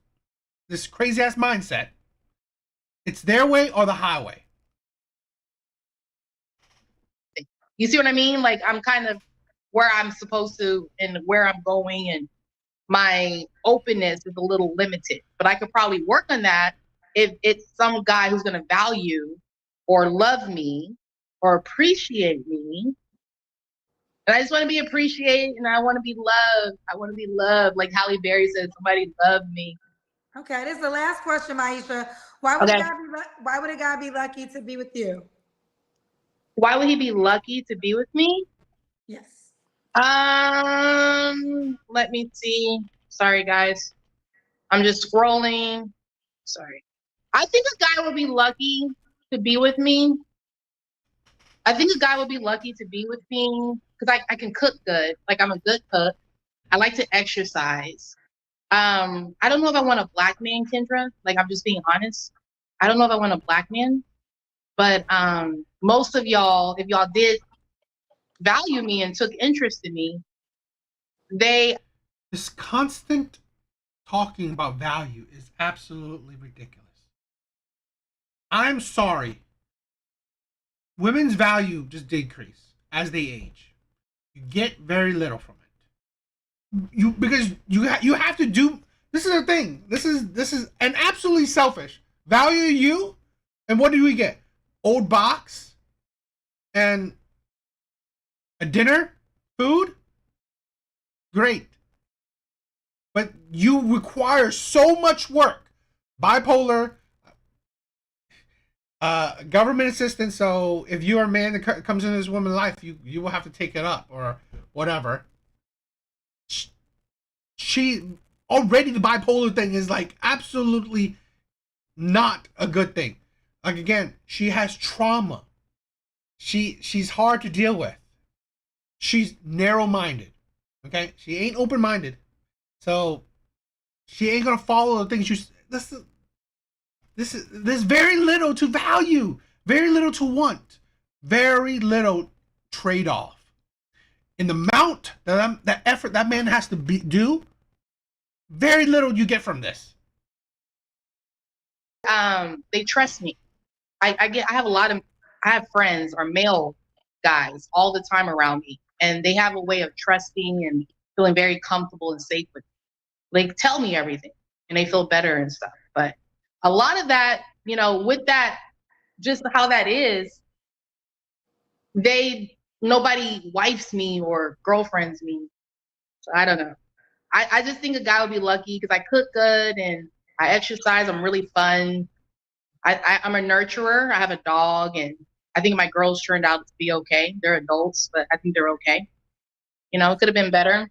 crazy ass mindset. It's their way or the highway. You see what I mean? Like I'm kind of where I'm supposed to and where I'm going, and my openness is a little limited. But I could probably work on that if it's some guy who's going to value or love me or appreciate me. And I just want to be appreciated and I want to be loved. I want to be loved. Like Halle Berry said, somebody love me. Okay, this is the last question, Maisha. Why would a guy be lucky to be with you? Why would he be lucky to be with me? Yes. Let me see. Sorry, guys. I'm just scrolling. Sorry. I think a guy would be lucky to be with me. Because I can cook good. Like I'm a good cook. I like to exercise. I don't know if I want a black man, Kendra. Like, I'm just being honest. I don't know if I want a black man, but most of y'all, if y'all did value me and took interest in me, this constant talking about value is absolutely ridiculous. I'm sorry. Women's value just decrease as they age. You get very little from it. Because you have to do. This is the thing. This is an absolutely selfish. Value you, and what do we get? Old box, and a dinner, food. Great, but you require so much work. Bipolar, government assistance. So if you're a man that comes into this woman's life, you will have to take it up or whatever. She already, the bipolar thing is like absolutely not a good thing. Like, again, she has trauma. She's hard to deal with. She's narrow-minded. Okay, she ain't open-minded, so she ain't gonna follow the things you. There's very little to value, very little to want, very little trade-off. In the amount that effort that man has to do, very little you get from this. They trust me. I have friends or male guys all the time around me, and they have a way of trusting and feeling very comfortable and safe with me. Like, tell me everything, and they feel better and stuff. But a lot of that, with that, just how that is, nobody wifes me or girlfriends me. So I don't know. I just think a guy would be lucky because I cook good and I exercise. I'm really fun. I'm a nurturer. I have a dog, and I think my girls turned out to be okay. They're adults, but I think they're okay. It could have been better.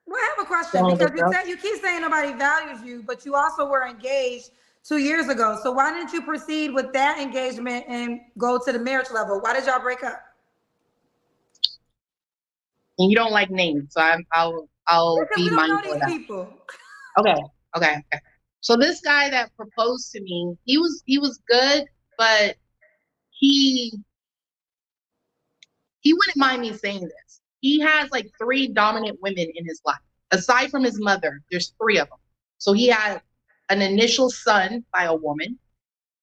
Well, I have a question because you keep saying nobody values you, but you also were engaged 2 years ago. So why didn't you proceed with that engagement and go to the marriage level? Why did y'all break up? And you don't like names, so I'll be mindful of that. People. Okay. So this guy that proposed to me, he was good, but he wouldn't mind me saying this. He has like 3 dominant women in his life. Aside from his mother, there's 3 of them. So he had an initial son by a woman,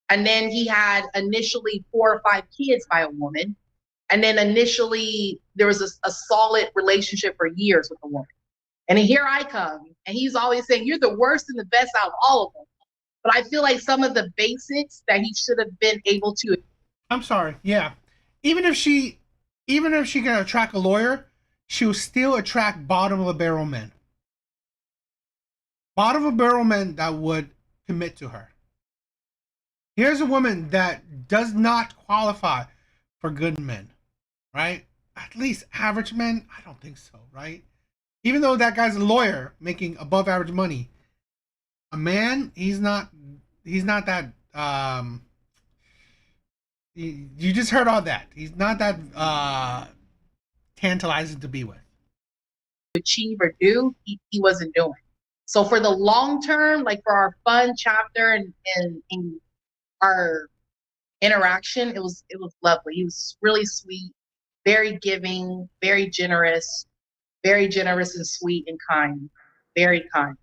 and then he had initially 4 or 5 kids by a woman, and then initially there was a solid relationship for years with a woman. And here I come, and he's always saying, you're the worst and the best out of all of them. But I feel like some of the basics that he should have been able to. I'm sorry. Yeah. Even if she can attract a lawyer, she will still attract bottom of the barrel men. Bottom of the barrel men that would commit to her. Here's a woman that does not qualify for good men, right? At least average men, I don't think so, right? Even though that guy's a lawyer making above average money, a man, he's not that, you just heard all that. He's not that tantalizing to be with. Achieve or do, he wasn't doing. So for the long term, like for our fun chapter and in our interaction, it was lovely. He was really sweet, very giving, very generous and sweet and kind, very kind.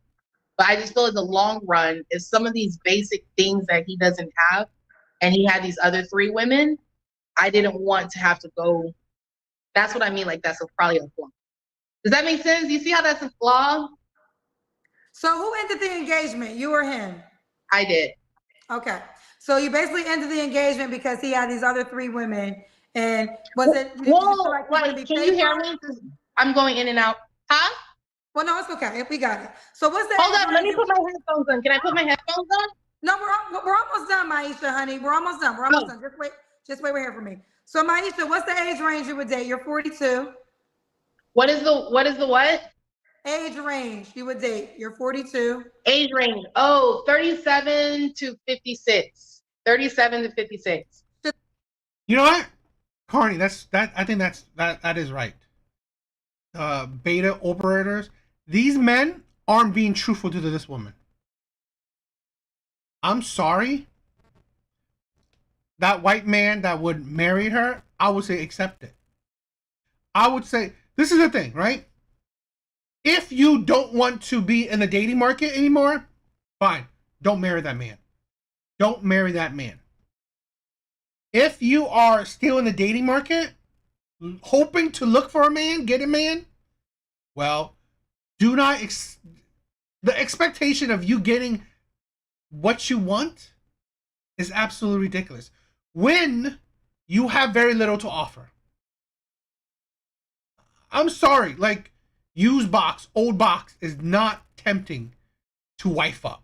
But I just feel in the long run is some of these basic things that he doesn't have, and he had these other 3 women, I didn't want to have to go. That's what I mean. Like, that's probably a flaw. Does that make sense? You see how that's a flaw? So who ended the engagement? You or him? I did. Okay. So you basically ended the engagement because he had these other 3 women. And was it? Can you hear me? I'm going in and out. Huh? Well, no, it's okay. We got it. So what's the? Hold on. Let me put my headphones on. Can I put my headphones on? No, we're almost done, Maisha, honey. We're almost done. Done. Just wait. We're here for me. So Maisha, what's the age range you would date? You're 42. What is the what? Age range you would date. You're 42. Age range. Oh, 37 to 56. 37 to 56. You know what, Carney? I think that is right. Beta operators. These men aren't being truthful to this woman. I'm sorry. That white man that would marry her, I would say accept it. I would say, this is the thing, right? If you don't want to be in the dating market anymore, fine. Don't marry that man. Don't marry that man. If you are still in the dating market, hoping to look for a man, get a man, well, do not the expectation of you getting what you want is absolutely ridiculous when you have very little to offer. I'm sorry, like, used box, old box is not tempting to wife up.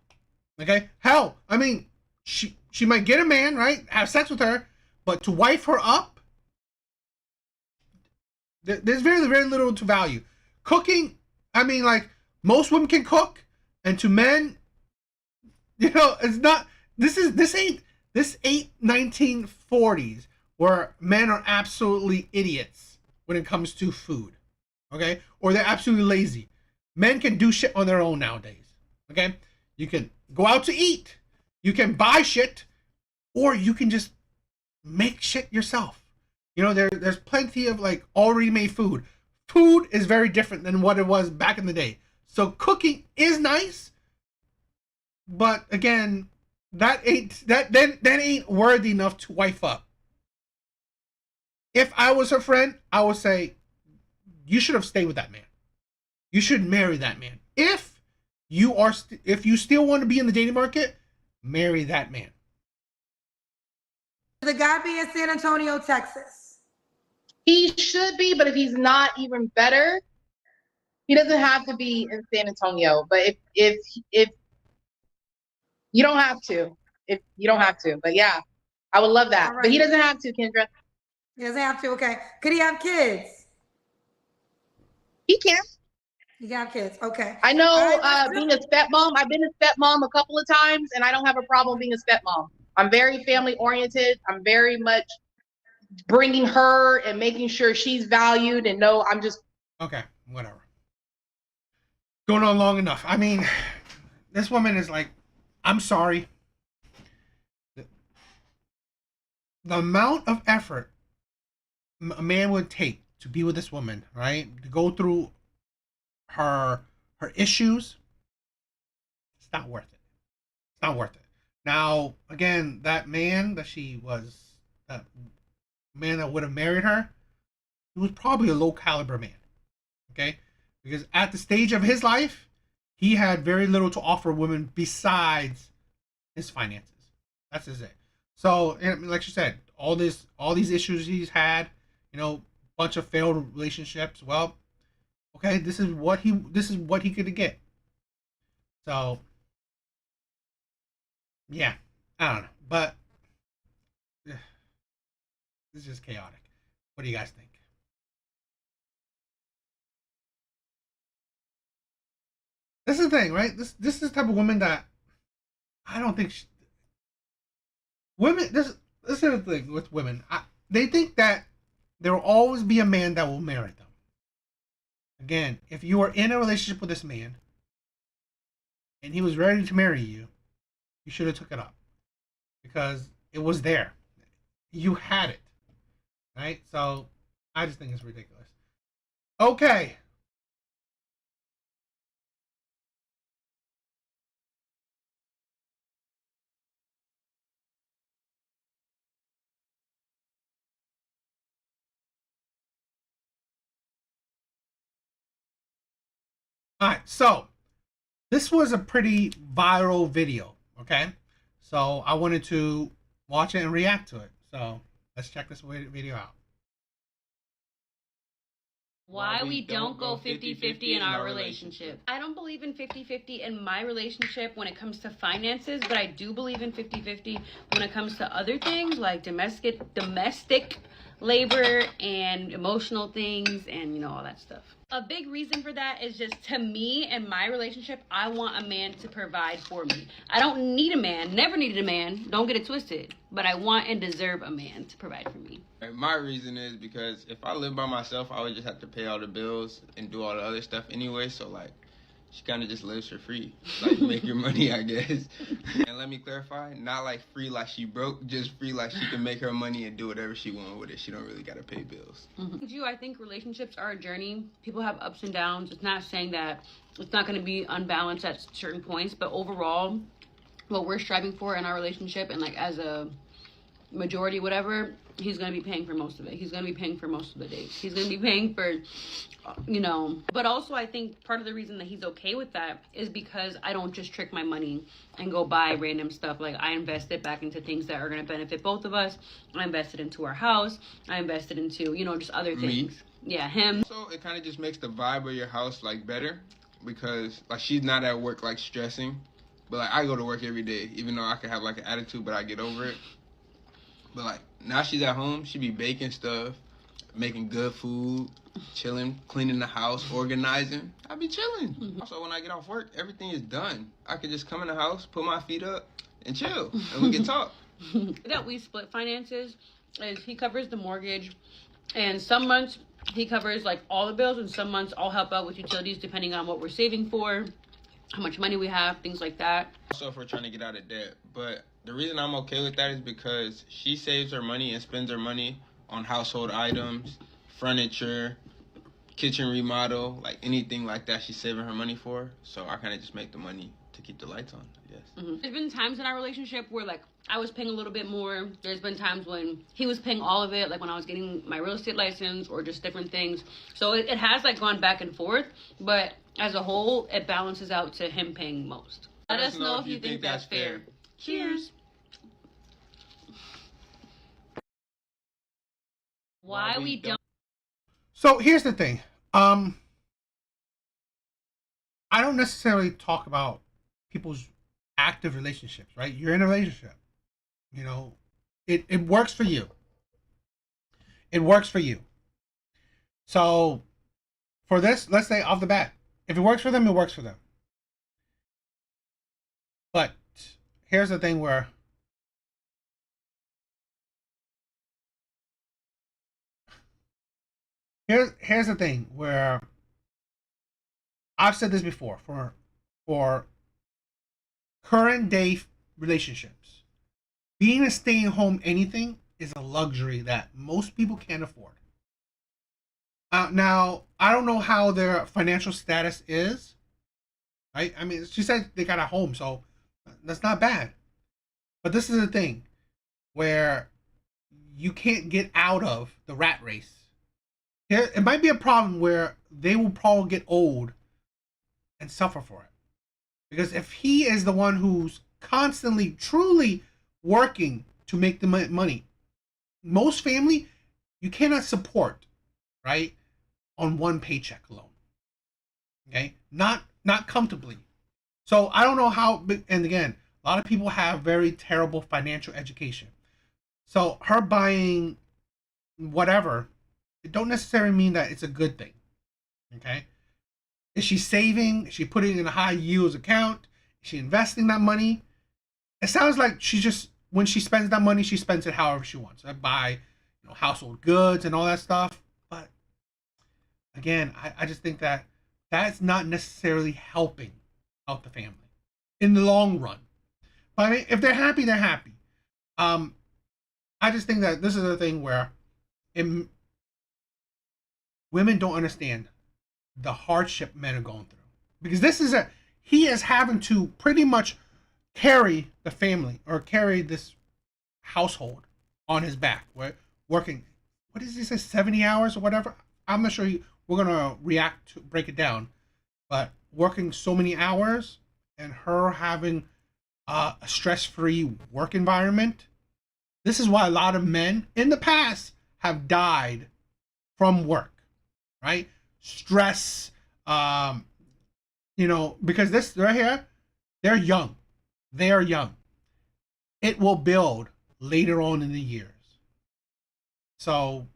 Okay? Hell, I mean, she might get a man, right? Have sex with her, but to wife her up, there's very, very little to value. Cooking, I mean, like, most women can cook, and to men, you know, it's not, this ain't 1940s where men are absolutely idiots when it comes to food. Okay? Or they're absolutely lazy. Men can do shit on their own nowadays. Okay? You can go out to eat. You can buy shit. Or you can just make shit yourself. You know, there's plenty of, like, already made food. Food is very different than what it was back in the day. So cooking is nice. But again, that ain't worthy enough to wife up. If I was her friend, I would say, you should have stayed with that man. You should marry that man. If you still want to be in the dating market, marry that man. The guy be in San Antonio, Texas. He should be, but if he's not, even better. He doesn't have to be in San Antonio, but if you don't have to, but yeah, I would love that. Right. But he doesn't have to, Kendra. He doesn't have to. Okay. Could he have kids? He can. You can have kids. Okay. I know, being a stepmom, I've been a stepmom a couple of times, and I don't have a problem being a stepmom. I'm very family oriented. I'm very much bringing her and making sure she's valued, and no, I'm just. Okay, whatever. Going on long enough. I mean, this woman is like, I'm sorry. The amount of effort a man would take to be with this woman, right? To go through her issues, it's not worth it. It's not worth it. Now, again, that man that would have married her, he was probably a low caliber man. Okay? Because at the stage of his life, he had very little to offer women besides his finances. That's just it. So, like she said, all these issues he's had, you know, bunch of failed relationships. Well, okay, this is what he could get. So, yeah, I don't know, but this is just chaotic. What do you guys think? This is the thing, right? This is the type of woman that I don't think women. This is the thing with women. They think that there will always be a man that will marry them. Again, if you are in a relationship with this man and he was ready to marry you, you should have took it up because it was there. You had it, right? So I just think it's ridiculous. Okay. All right, so this was a pretty viral video, okay? So I wanted to watch it and react to it. So let's check this video out. Why we don't go 50-50 in our relationship. I don't believe in 50-50 in my relationship when it comes to finances, but I do believe in 50-50 when it comes to other things like domestic labor and emotional things and, you know, all that stuff. A big reason for that is just, to me and my relationship, I want a man to provide for me. I don't need a man, never needed a man, don't get it twisted, but I want and deserve a man to provide for me. My reason is because if I live by myself, I would just have to pay all the bills and do all the other stuff anyway. So, like, she kind of just lives for free. Like, make your money, I guess. And let me clarify, not like free like she broke, just free like she can make her money and do whatever she want with it. She don't really got to pay bills. I think relationships are a journey. People have ups and downs. It's not saying that it's not going to be unbalanced at certain points, but overall, what we're striving for in our relationship and like as a majority, whatever, he's going to be paying for most of it. He's going to be paying for most of the dates. He's going to be paying for, but also I think part of the reason that he's okay with that is because I don't just trick my money and go buy random stuff. Like, I invest it back into things that are going to benefit both of us. I invested into our house. I invested into, just other things. Yeah, him. So it kind of just makes the vibe of your house like better because like she's not at work like stressing, but like I go to work every day, even though I could have like an attitude, but I get over it. But like now she's at home, she be baking stuff, making good food, chilling, cleaning the house, organizing. I be chilling. Also, when I get off work, everything is done. I can just come in the house, put my feet up, and chill, and we can talk. That we split finances is he covers the mortgage, and some months he covers like all the bills, and some months I'll help out with utilities depending on what we're saving for, how much money we have, things like that. Also, if we're trying to get out of debt, but the reason I'm okay with that is because she saves her money and spends her money on household items, furniture, kitchen remodel, like anything like that she's saving her money for. So I kind of just make the money to keep the lights on, I guess. There's been times in our relationship where like I was paying a little bit more. There's been times when he was paying all of it, like when I was getting my real estate license or just different things. So it has like gone back and forth, but as a whole, it balances out to him paying most. Let us know if you think that's fair. Cheers. Why we don't. So here's the thing. I don't necessarily talk about people's active relationships, right? You're in a relationship. It works for you. It works for you. So for this, let's say off the bat, if it works for them, it works for them. But here's the thing where here's the thing where I've said this before, for current day relationships, being a stay-at-home anything is a luxury that most people can't afford. Now, I don't know how their financial status is, right? I mean, she said they got a home, so that's not bad. But this is the thing where you can't get out of the rat race. It might be a problem where they will probably get old and suffer for it. Because if he is the one who's constantly, truly working to make the money, most family, you cannot support, right, on one paycheck alone. Okay? Not comfortably. So I don't know how, and again, a lot of people have very terrible financial education. So her buying whatever, it don't necessarily mean that it's a good thing. Okay? Is she saving? Is she putting it in a high yields account? Is she investing that money? It sounds like she just, when she spends that money, she spends it however she wants. I buy, household goods and all that stuff. But again, I just think that that's not necessarily helping out the family in the long run. But I mean, if they're happy, they're happy. I just think that this is the thing where women don't understand the hardship men are going through, because he is having to pretty much carry the family or carry this household on his back. We're working, what does he say, 70 hours or whatever? I'm not sure we're gonna break it down, but working so many hours and her having a stress-free work environment. This is why a lot of men in the past have died from work, right? Stress, because this right here, they're young. They are young. It will build later on in the years. So,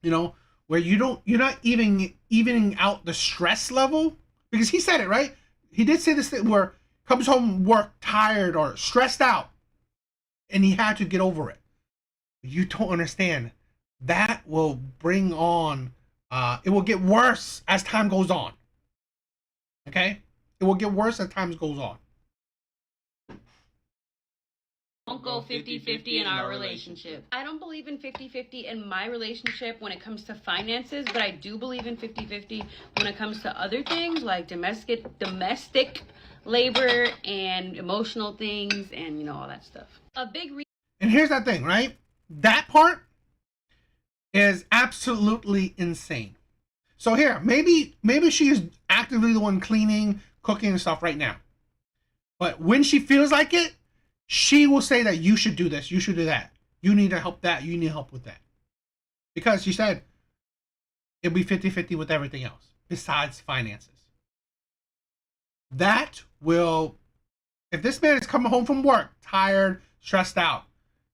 where you're not even evening out the stress level, because he said it, right? He did say this thing where comes home work tired or stressed out, and he had to get over it. You don't understand. That will bring on, it will get worse as time goes on. Okay? It will get worse as time goes on. Don't go 50-50 in our relationship. I don't believe in 50-50 in my relationship when it comes to finances, but I do believe in 50-50 when it comes to other things like domestic labor and emotional things and, you know, all that stuff. And here's that thing, right? That part is absolutely insane. So here, maybe she is actively the one cleaning, cooking and stuff right now. But when she feels like it, she will say that you should do this, you should do that. You need to help that, you need help with that. Because she said it'll be 50-50 with everything else besides finances. That will, if this man is coming home from work, tired, stressed out,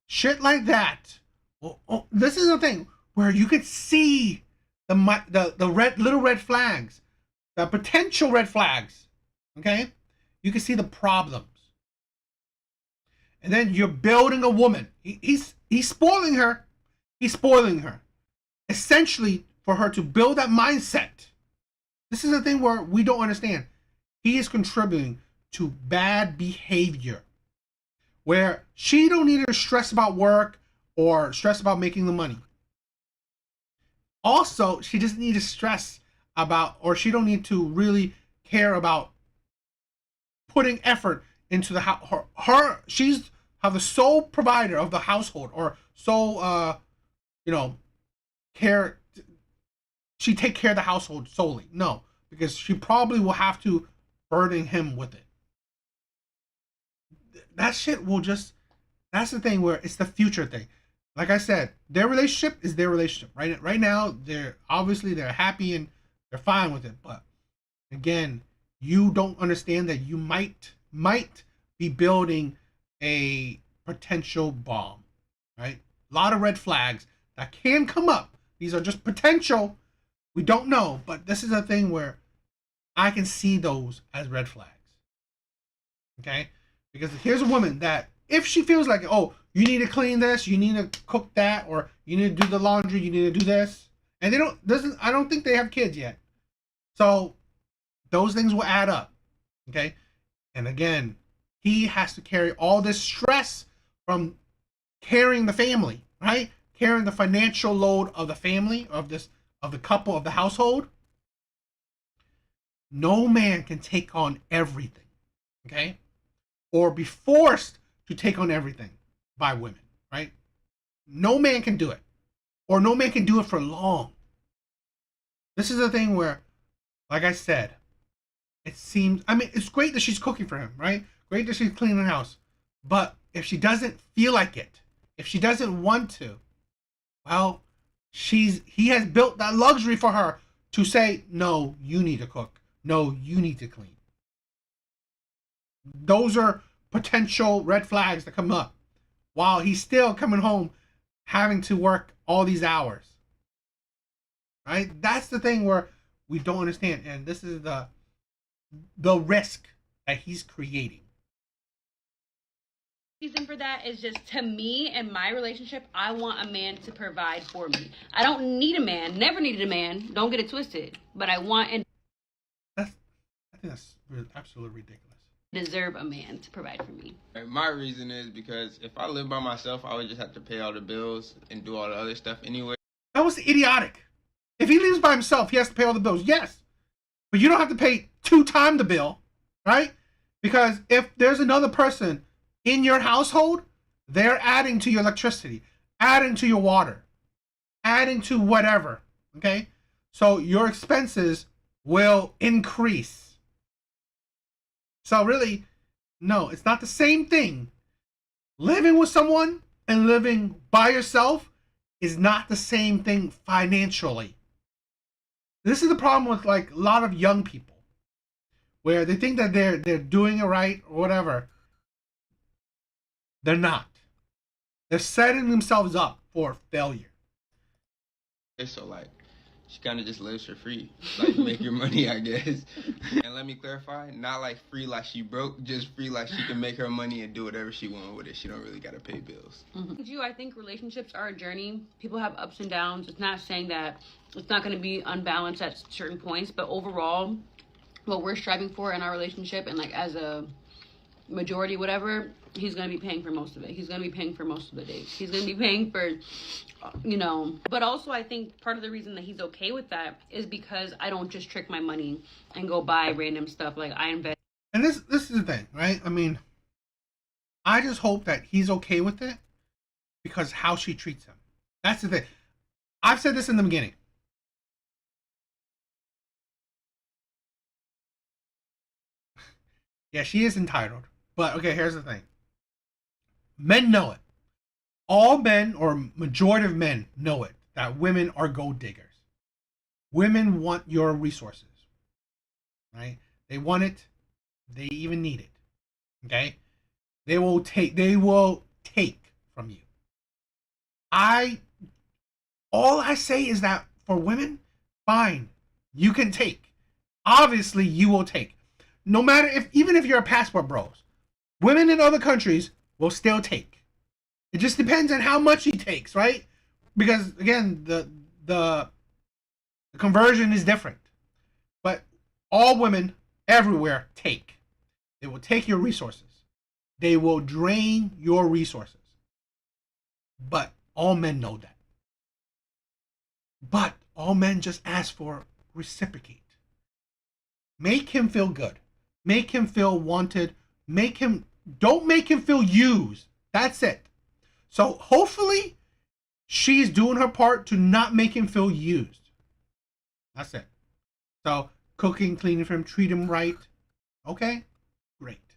shit like that. Well, this is the thing where you could see the little red flags, the potential red flags. Okay, you can see the problems, and then you're building a woman. He's spoiling her. He's spoiling her, essentially for her to build that mindset. This is the thing where we don't understand. He is contributing to bad behavior, where she don't need to stress about work or stress about making the money. Also, she doesn't need to stress about, or she don't need to really care about putting effort into the house. She's the sole provider of the household, or sole, care. She take care of the household solely. No, because she probably will have to burden him with it. That shit will just, that's the thing where it's the future thing. Like I said, their relationship is their relationship. Right now, they're happy and they're fine with it. But again, you don't understand that you might be building a potential bomb, right? A lot of red flags that can come up. These are just potential. We don't know, but this is a thing where I can see those as red flags. Okay? Because here's a woman that if she feels like, oh, you need to clean this, you need to cook that, or you need to do the laundry, you need to do this, and I don't think they have kids yet. So those things will add up. Okay? And again, he has to carry all this stress from carrying the family, right? Carrying the financial load of the family, of the couple, of the household. No man can take on everything. Okay? Or be forced to take on everything by women, right? No man can do it. Or no man can do it for long. This is the thing where, like I said, it seems, it's great that she's cooking for him, right? Great that she's cleaning the house. But if she doesn't feel like it, if she doesn't want to, well, he has built that luxury for her to say, no, you need to cook. No, you need to clean. Those are potential red flags that come up while he's still coming home having to work all these hours. Right? That's the thing where we don't understand. And this is the risk that he's creating. Reason for that is just, to me and my relationship, I want a man to provide for me. I don't need a man, never needed a man, don't get it twisted, but I think that's absolutely ridiculous. Deserve a man to provide for me. My reason is because if I lived by myself, I would just have to pay all the bills and do all the other stuff anyway. That was idiotic. If he lives by himself, he has to pay all the bills, yes. But you don't have to pay 2 times the bill, right? Because if there's another person in your household, they're adding to your electricity, adding to your water, adding to whatever, okay? So your expenses will increase. So really, no, it's not the same thing. Living with someone and living by yourself is not the same thing financially. This is the problem with like a lot of young people, where they think that they're doing it right or whatever. They're not. They're setting themselves up for failure. So like, she kind of just lives for free, like make your money, I guess. And let me clarify, not like free like she broke, just free like she can make her money and do whatever she wants with it. She don't really gotta pay bills. I think relationships are a journey. People have ups and downs. It's not saying that it's not going to be unbalanced at certain points, but overall, what we're striving for in our relationship, and like as a majority, whatever, he's gonna be paying for most of it. He's gonna be paying for most of the dates. He's gonna be paying for, But also, I think part of the reason that he's okay with that is because I don't just trick my money and go buy random stuff. Like I invest. And this is the thing, right? I mean, I just hope that he's okay with it because how she treats him. That's the thing. I've said this in the beginning. Yeah, she is entitled. But okay, here's the thing. Men know it. All men, or majority of men, know it, that women are gold diggers. Women want your resources. Right? They want it. They even need it. Okay? They will take from you. All I say is that for women, fine. You can take. Obviously, you will take. No matter even if you're a passport bros, women in other countries will still take. It just depends on how much he takes, right? Because again, the conversion is different. But all women everywhere take. They will take your resources. They will drain your resources. But all men know that. But all men just ask for reciprocate. Make him feel good. Make him feel wanted. Don't make him feel used. That's it. So hopefully she's doing her part to not make him feel used. That's it. So cooking, cleaning for him, treat him right. Okay, great.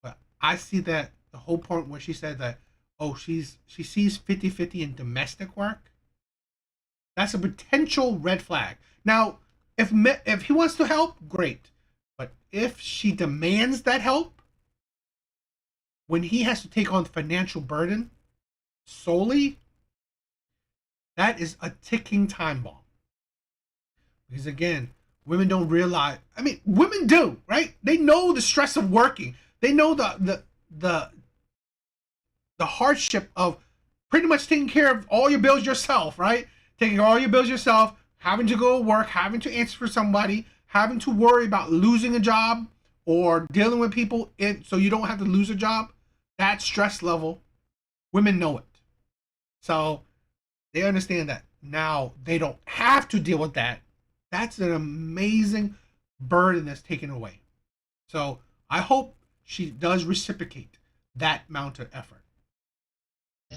But I see that the whole point where she said that, she sees 50-50 in domestic work. That's a potential red flag. Now, if he wants to help, great. But if she demands that help, when he has to take on the financial burden solely, that is a ticking time bomb. Because again, women don't realize. I mean, women do, right? They know the stress of working. They know the hardship of pretty much taking care of all your bills yourself, right? Taking all your bills yourself, having to go to work, having to answer for somebody, having to worry about losing a job or dealing with people so you don't have to lose a job. That stress level, women know it. So they understand that now they don't have to deal with that. That's an amazing burden that's taken away. So I hope she does reciprocate that amount of effort.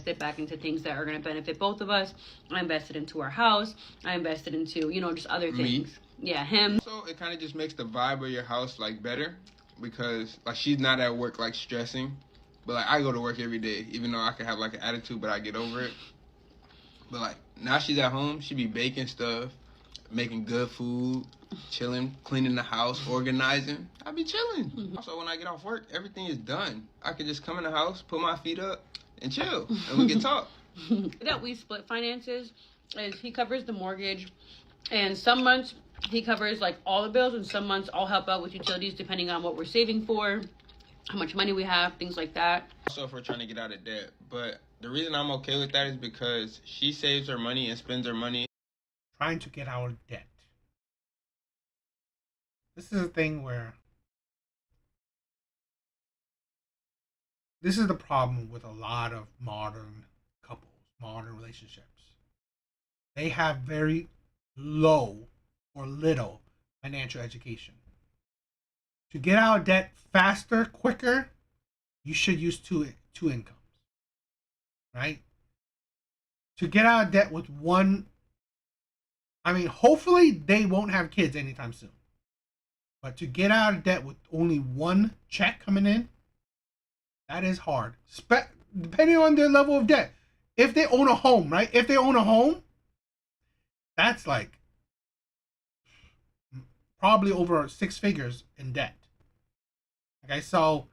It back into things that are going to benefit both of us. I invested into our house. I invested into, just other things. Yeah, him. So it kind of just makes the vibe of your house like better because like she's not at work like stressing, but like I go to work every day, even though I can have like an attitude, but I get over it. But like now she's at home, she be baking stuff, making good food, chilling, cleaning the house, organizing. I be chilling. Mm-hmm. Also, when I get off work, everything is done. I can just come in the house, put my feet up, and chill, and we can talk. That we split finances is he covers the mortgage, and some months he covers like all the bills, and some months I'll help out with utilities depending on what we're saving for, how much money we have, things like that. Also, if we're trying to get out of debt, but the reason I'm okay with that is because she saves her money and spends her money trying to get out of debt. This is a thing where this is the problem with a lot of modern couples, modern relationships. They have very low or little financial education. To get out of debt faster, quicker, you should use two incomes, right? To get out of debt with one, hopefully they won't have kids anytime soon. But to get out of debt with only one check coming in, that is hard. Depending on their level of debt. If they own a home, right? If they own a home, that's like probably over 6 figures in debt. Okay, so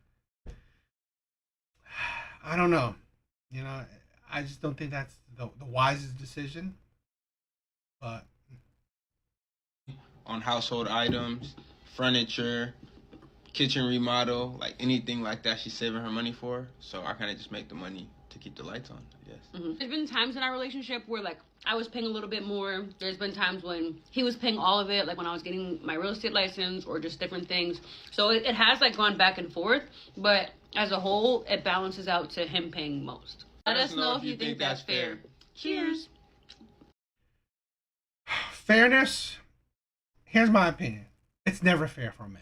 I don't know. I just don't think that's the wisest decision. But on household items, furniture, kitchen remodel, like anything like that, she's saving her money for. So I kind of just make the money to keep the lights on, I guess. Mm-hmm. There's been times in our relationship where like I was paying a little bit more. There's been times when he was paying all of it, like when I was getting my real estate license or just different things. So it has like gone back and forth, but as a whole, it balances out to him paying most. Let us know if you think that's fair. Cheers. Fairness, here's my opinion. It's never fair for men.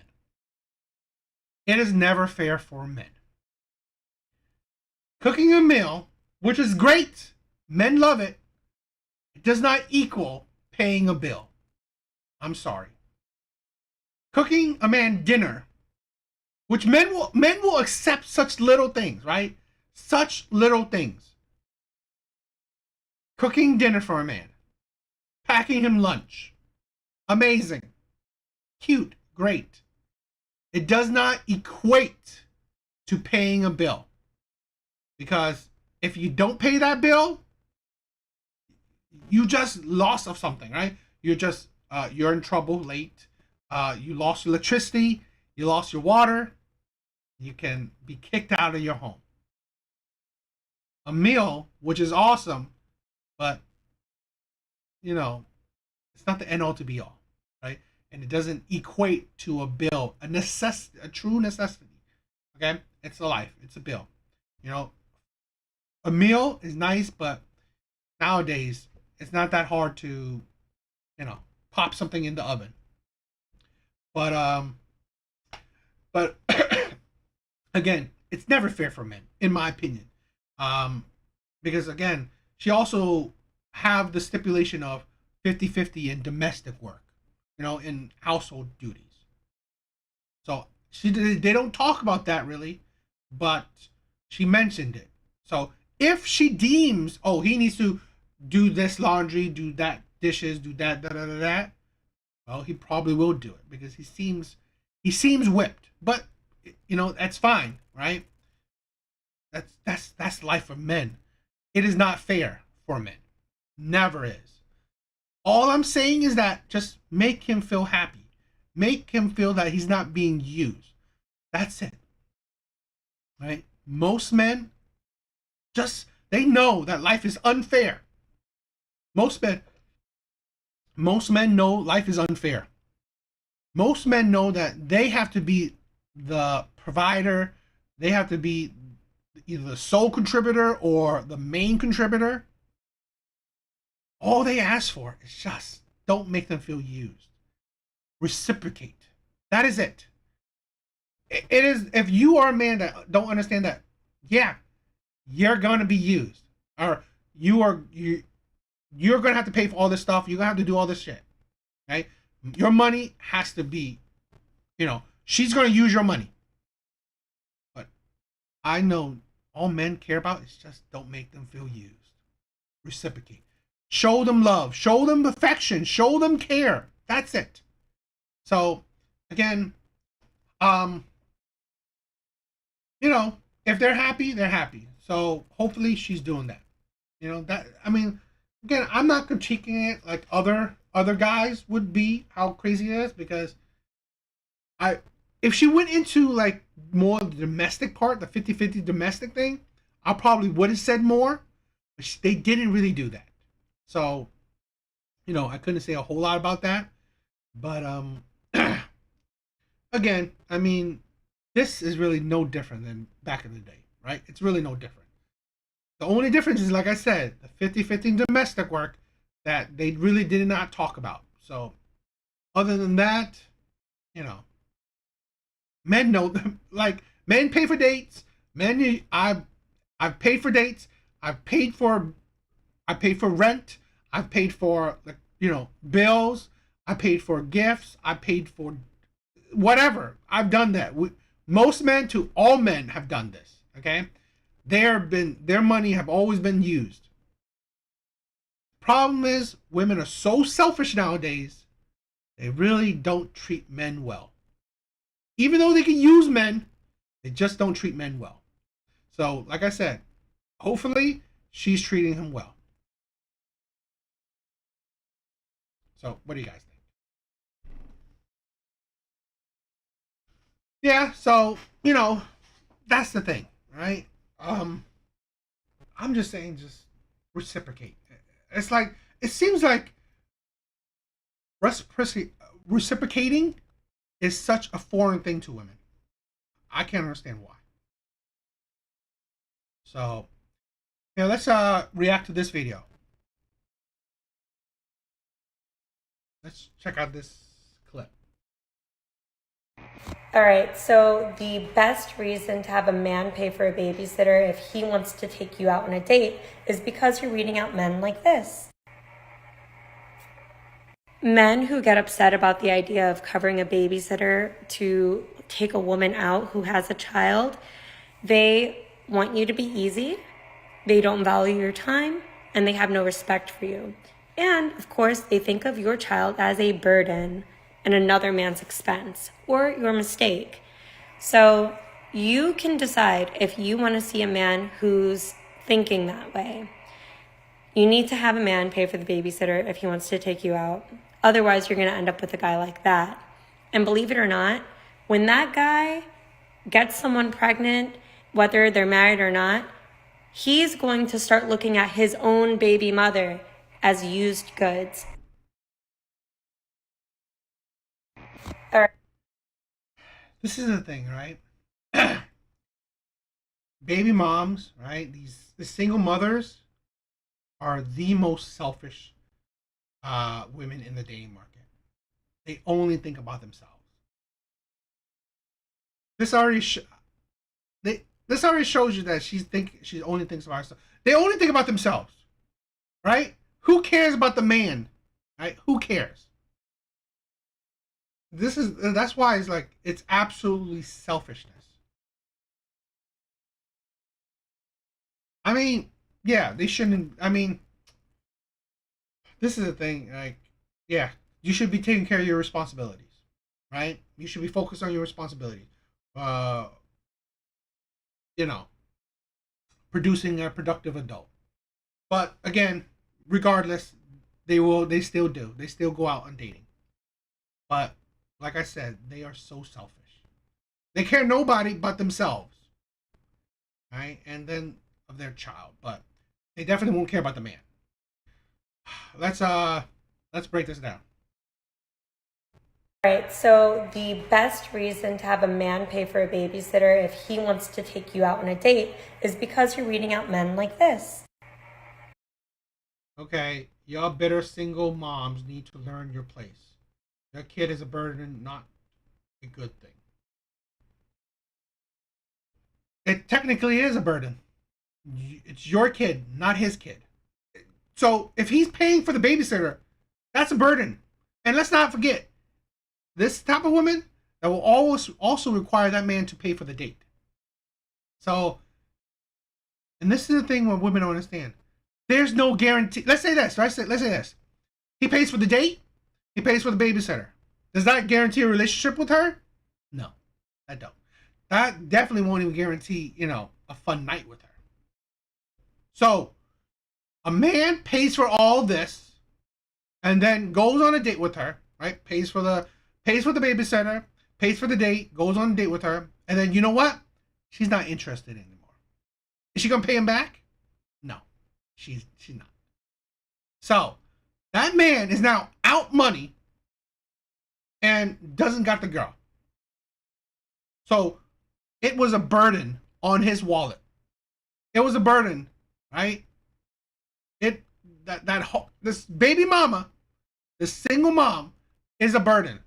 It is never fair for men. Cooking a meal, which is great, men love it, it does not equal paying a bill. I'm sorry. Cooking a man dinner, which men will accept such little things, right? Such little things. Cooking dinner for a man. Packing him lunch. Amazing. Cute. Great. It does not equate to paying a bill. Because if you don't pay that bill, you just lost of something, right? You're in trouble late. You lost your electricity. You lost your water. You can be kicked out of your home. A meal, which is awesome, but it's not the end all to be all, right? And it doesn't equate to a bill, a true necessity. Okay, it's a life, it's a bill. A meal is nice, but nowadays it's not that hard to, pop something in the oven. But again, it's never fair for men, in my opinion, because again, she also have the stipulation of 50-50 in domestic work, in household duties. So they don't talk about that really, but she mentioned it. So if she deems, he needs to do this laundry, do that dishes, do that, well, he probably will do it because he seems whipped. But that's fine, right? That's life for men. It is not fair for men. Never is. All I'm saying is that just make him feel happy. Make him feel that he's not being used. That's it. Right? Most men they know that life is unfair. Most men know life is unfair. Most men know that they have to be the provider. They have to be either the sole contributor or the main contributor. All they ask for is just don't make them feel used. Reciprocate. That is it. It is, if you are a man that don't understand that, yeah, you're gonna be used, or you're gonna have to pay for all this stuff. You're gonna have to do all this shit, right? Your money has to be, she's gonna use your money. But I know all men care about is just don't make them feel used. Reciprocate. Show them love. Show them affection. Show them care. That's it. So, again, if they're happy, they're happy. So hopefully she's doing that. Again, I'm not critiquing it like other guys would be, how crazy it is, because if she went into like more the domestic part, the 50-50 domestic thing, I probably would have said more, but they didn't really do that. So, I couldn't say a whole lot about that. But again, this is really no different than back in the day, right? It's really no different. The only difference is, like I said, the 50-50 domestic work that they really did not talk about. So, other than that, men know, like, men pay for dates. I've paid for dates. I've paid for rent. I've paid for, bills. I paid for gifts. I paid for whatever. I've done that. Most men to all men have done this. Okay, their money have always been used. Problem is, women are so selfish nowadays. They really don't treat men well. Even though they can use men, they just don't treat men well. So, like I said, hopefully she's treating him well. So, what do you guys think? Yeah, so, that's the thing, right? I'm just saying, just reciprocate. It's like, it seems like reciprocating is such a foreign thing to women. I can't understand why. So, let's react to this video. Let's check out this clip. All right, so the best reason to have a man pay for a babysitter if he wants to take you out on a date is because you're reading out men like this. Men who get upset about the idea of covering a babysitter to take a woman out who has a child, they want you to be easy, they don't value your time, and they have no respect for you. And, of course, they think of your child as a burden and another man's expense or your mistake. So you can decide if you want to see a man who's thinking that way. You need to have a man pay for the babysitter if he wants to take you out. Otherwise, you're going to end up with a guy like that. And believe it or not, when that guy gets someone pregnant, whether they're married or not, he's going to start looking at his own baby mother as used goods. This is the thing, right? Baby moms, right? The single mothers are the most selfish women in the dating market. They only think about themselves. This already shows you that she only thinks about herself. They only think about themselves, right? Who cares about the man, right? Who cares? That's why it's absolutely selfishness. I mean, yeah, they shouldn't. I mean, this is the thing. Yeah, you should be taking care of your responsibilities, right? You should be focused on your responsibilities. Producing a productive adult. But again, regardless, they still go out on dating. But like I said, they are so selfish. They care nobody but themselves, right? And then of their child, but they definitely won't care about the man. Let's break this down. All right, so the best reason to have a man pay for a babysitter if he wants to take you out on a date is because you're reading out men like this. Okay, y'all bitter single moms need to learn your place. Your kid is a burden, not a good thing. It technically is a burden. It's your kid, not his kid. So if he's paying for the babysitter, that's a burden. And let's not forget, this type of woman that will always also require that man to pay for the date. So, and this is the thing what women don't understand. There's no guarantee. Let's say this, right? Let's say this. He pays for the date. He pays for the babysitter. Does that guarantee a relationship with her? No, I don't. That definitely won't even guarantee, a fun night with her. So, a man pays for all this and then goes on a date with her, right? Pays for the babysitter, pays for the date, goes on a date with her, and then you know what? She's not interested anymore. Is she gonna pay him back? No, she's not. So that man is now out money and doesn't got the girl. So it was a burden on his wallet. It was a burden, right? This baby mama, this single mom, is a burden.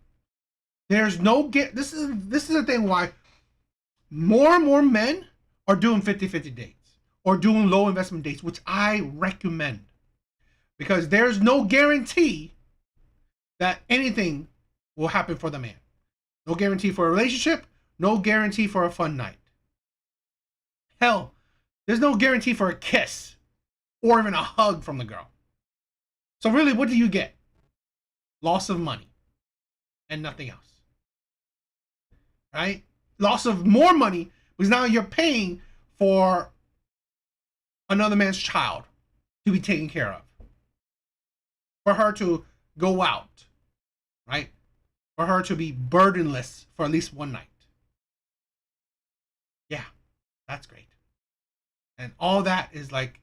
There's no this is the thing why more and more men are doing 50-50 dates or doing low investment dates, which I recommend, because there's no guarantee that anything will happen for the man. No guarantee for a relationship, no guarantee for a fun night. Hell, there's no guarantee for a kiss or even a hug from the girl. So really, what do you get? Loss of money and nothing else. Right? Loss of more money because now you're paying for another man's child to be taken care of. For her to go out, right? For her to be burdenless for at least one night. That's great. And all that is like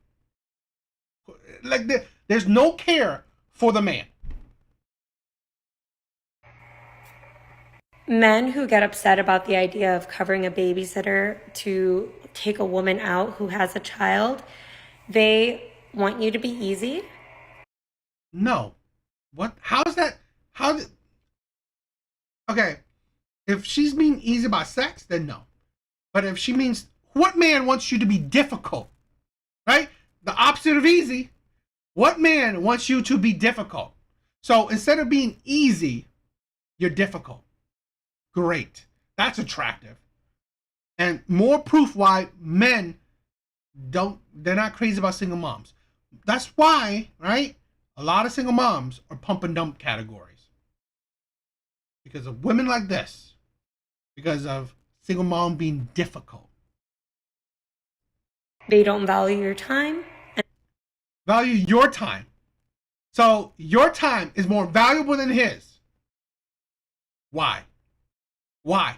there's no care for the man. Men who get upset about the idea of covering a babysitter to take a woman out who has a child, they want you to be easy. No. What? How is that? Okay. If she's being easy about sex, then no. But if she means, what man wants you to be difficult? Right? The opposite of easy. What man wants you to be difficult? So instead of being easy, you're difficult. Great. That's attractive. And more proof why men they're not crazy about single moms. That's why, right? A lot of single moms are pump and dump categories. Because of women like this. Because of single mom being difficult. They don't value your time. Value your time. So your time is more valuable than his. Why? Why?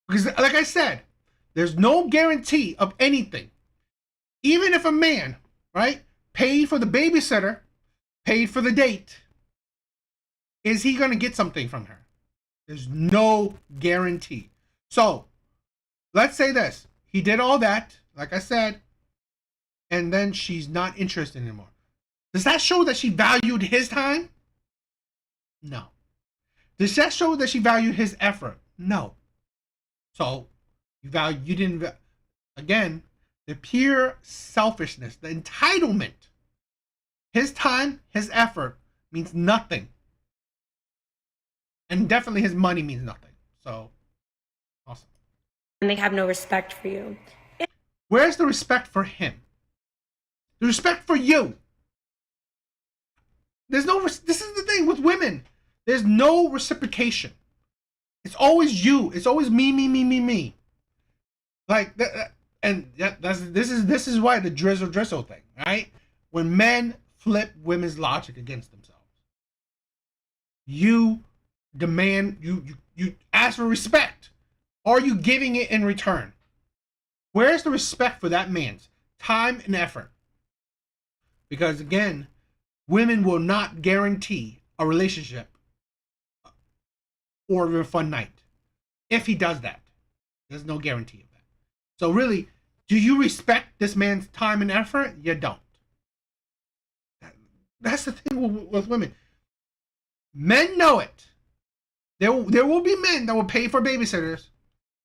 Because like I said, there's no guarantee of anything. Even if a man, right, paid for the babysitter, paid for the date, is he going to get something from her? There's no guarantee. So let's say this. He did all that, like I said, and then she's not interested anymore. Does that show that she valued his time? No. Does that show that she valued his effort? No. So you didn't, again, the pure selfishness, the entitlement, his time, his effort means nothing. And definitely his money means nothing. So, awesome. And they have no respect for you. Where's the respect for him? The respect for you. This is the thing with women. There's no reciprocation. It's always you. It's always me. Like that, and this is why the drizzle thing, right? When men flip women's logic against themselves, you demand, you ask for respect. Are you giving it in return? Where's the respect for that man's time and effort? Because again, women will not guarantee a relationship or a fun night. If he does that, there's no guarantee of that. So really, do you respect this man's time and effort? You don't. That's the thing with women. Men know it. There will be men that will pay for babysitters.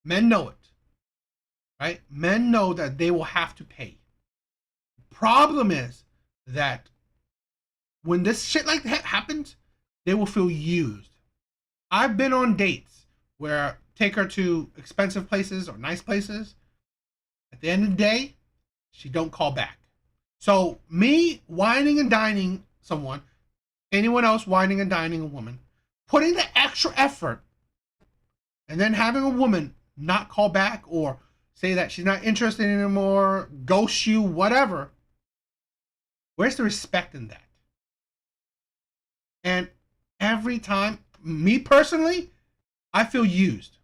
Men know it. Right? Men know that they will have to pay. The problem is that when this shit like that happens, they will feel used. I've been on dates where take her to expensive places or nice places. At the end of the day, she don't call back. So me whining and dining someone, anyone else whining and dining a woman, putting the extra effort, and then having a woman not call back or say that she's not interested anymore, ghost you, whatever. Where's the respect in that? And every time, me personally, I feel used.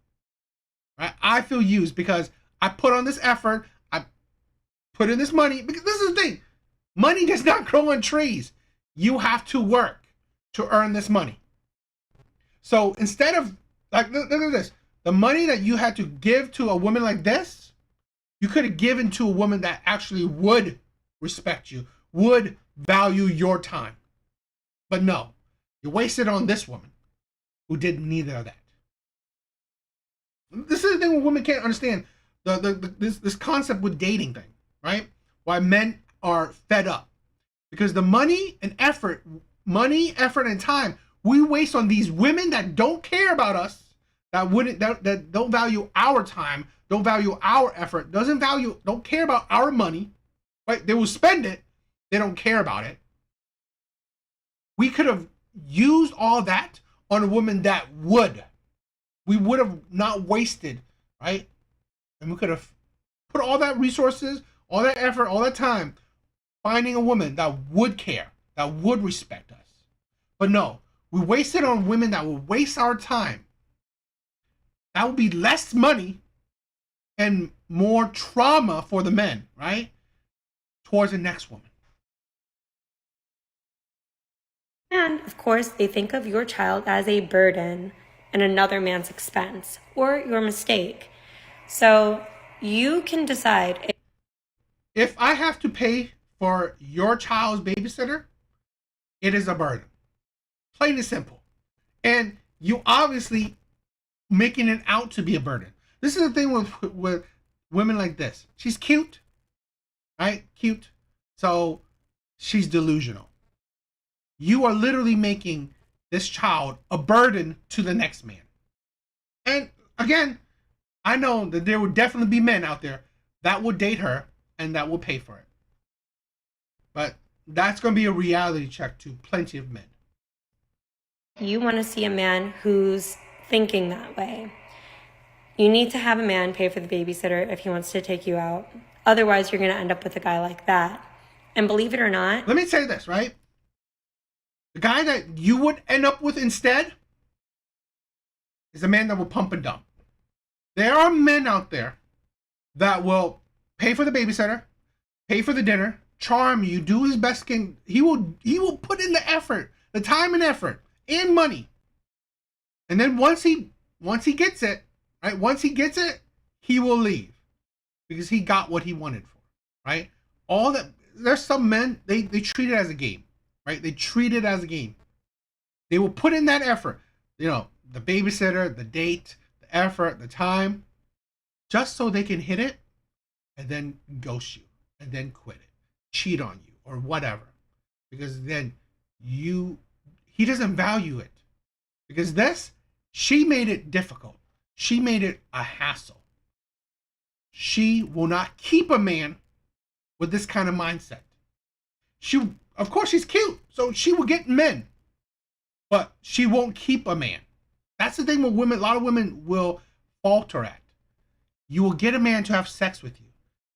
Right? I feel used because I put on this effort, I put in this money, because this is the thing. Money does not grow on trees. You have to work to earn this money. So instead of, like, look at this. The money that you had to give to a woman like this, you could have given to a woman that actually would respect you, would value your time. But no, you wasted on this woman who did neither of that. This is the thing where women can't understand this concept with dating thing, right? Why men are fed up. Because the money, effort, and time we waste on these women that don't care about us, that don't value our time, don't value our effort, don't care about our money, right? They will spend it, they don't care about it. We could have used all that on a woman that would. We would have not wasted, right? And we could have put all that resources, all that effort, all that time finding a woman that would care, that would respect us. But no, we wasted on women that will waste our time. That would be less money and more trauma for the men, right? Towards the next woman. And of course, they think of your child as a burden and another man's expense or your mistake. So you can decide. If I have to pay for your child's babysitter, it is a burden. Plain and simple. And you obviously making it out to be a burden. This is the thing with women like this. She's cute, right? Cute. So she's delusional. You are literally making this child a burden to the next man. And again, I know that there will definitely be men out there that will date her and that will pay for it. But that's going to be a reality check to plenty of men. You want to see a man who's thinking that way. You need to have a man pay for the babysitter if he wants to take you out. Otherwise, you're going to end up with a guy like that. And believe it or not... Let me say this, right? The guy that you would end up with instead is a man that will pump and dump. There are men out there that will pay for the babysitter, pay for the dinner, charm you, do his best. He will put in the effort, the time and effort and money. And then once he gets it, right? Once he gets it, he will leave because he got what he wanted for, right? All that. There's some men they treat it as a game, right? They treat it as a game. They will put in that effort, you know, the babysitter, the date, the effort, the time, just so they can hit it and then ghost you and then quit it, cheat on you or whatever, because then he doesn't value it. Because she made it difficult. She made it a hassle. She will not keep a man with this kind of mindset. Of course, she's cute, so she will get men, but she won't keep a man. That's the thing with women. A lot of women will falter at. You will get a man to have sex with you.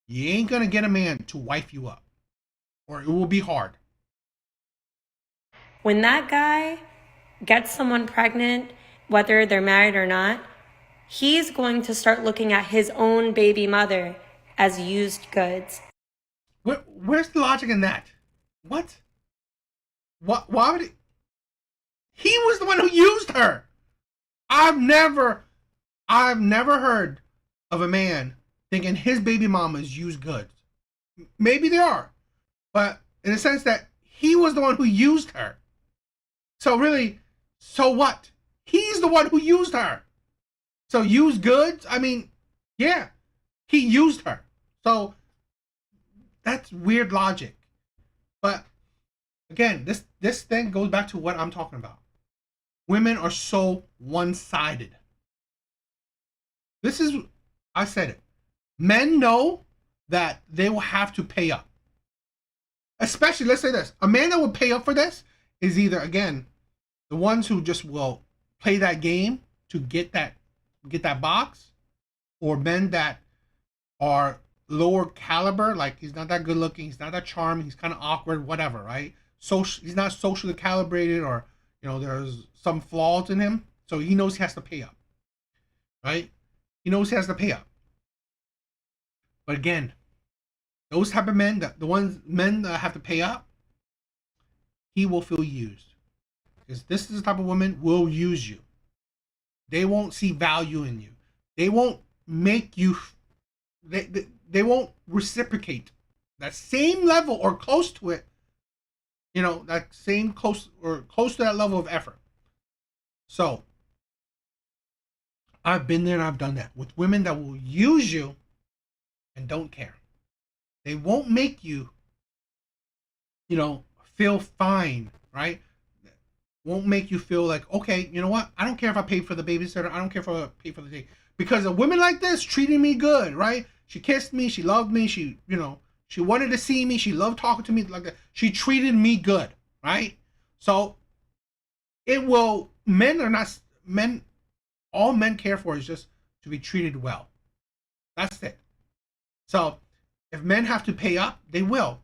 You ain't gonna get a man to wife you up, or it will be hard. When that guy gets someone pregnant, whether they're married or not, he's going to start looking at his own baby mother as used goods. Where's the logic in that? What? Why would he was the one who used her. I've never heard of a man thinking his baby mama is used goods. Maybe they are, but in the sense that he was the one who used her. So really, so what? He's the one who used her. So used goods? I mean, yeah, he used her. So that's weird logic. But again, this thing goes back to what I'm talking about. Women are so one-sided. I said it. Men know that they will have to pay up. Especially, let's say this. A man that will pay up for this is either, again, the ones who just will play that game to get that box, or men that are lower caliber, like he's not that good looking, he's not that charming, he's kind of awkward, whatever, right? So he's not socially calibrated, or there's some flaws in him, so he knows he has to pay up, right? He knows he has to pay up. But again, those type of men, men that have to pay up, he will feel used, because this is the type of woman will use you. They won't see value in you. They won't make you. They won't reciprocate that same level or close to it. That same close to that level of effort. So I've been there and I've done that with women that will use you and don't care. They won't make you, feel fine, right? Won't make you feel like, okay, you know what? I don't care if I pay for the babysitter. I don't care if I pay for the day. Because a woman like this treated me good, right? She kissed me. She loved me. She wanted to see me. She loved talking to me like that. She treated me good, right? So all men care for is just to be treated well. That's it. So if men have to pay up, they will.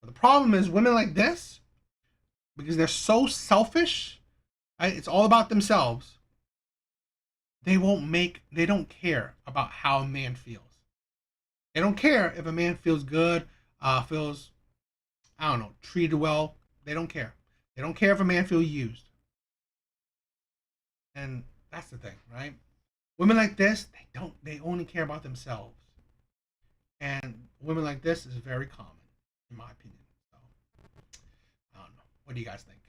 But the problem is women like this, because they're so selfish, right? It's all about themselves. They don't care about how a man feels. They don't care if a man feels good, feels, I don't know, treated well. They don't care. They don't care if a man feels used. And that's the thing, right? Women like this, they only care about themselves. And women like this is very common, in my opinion. So, I don't know. What do you guys think?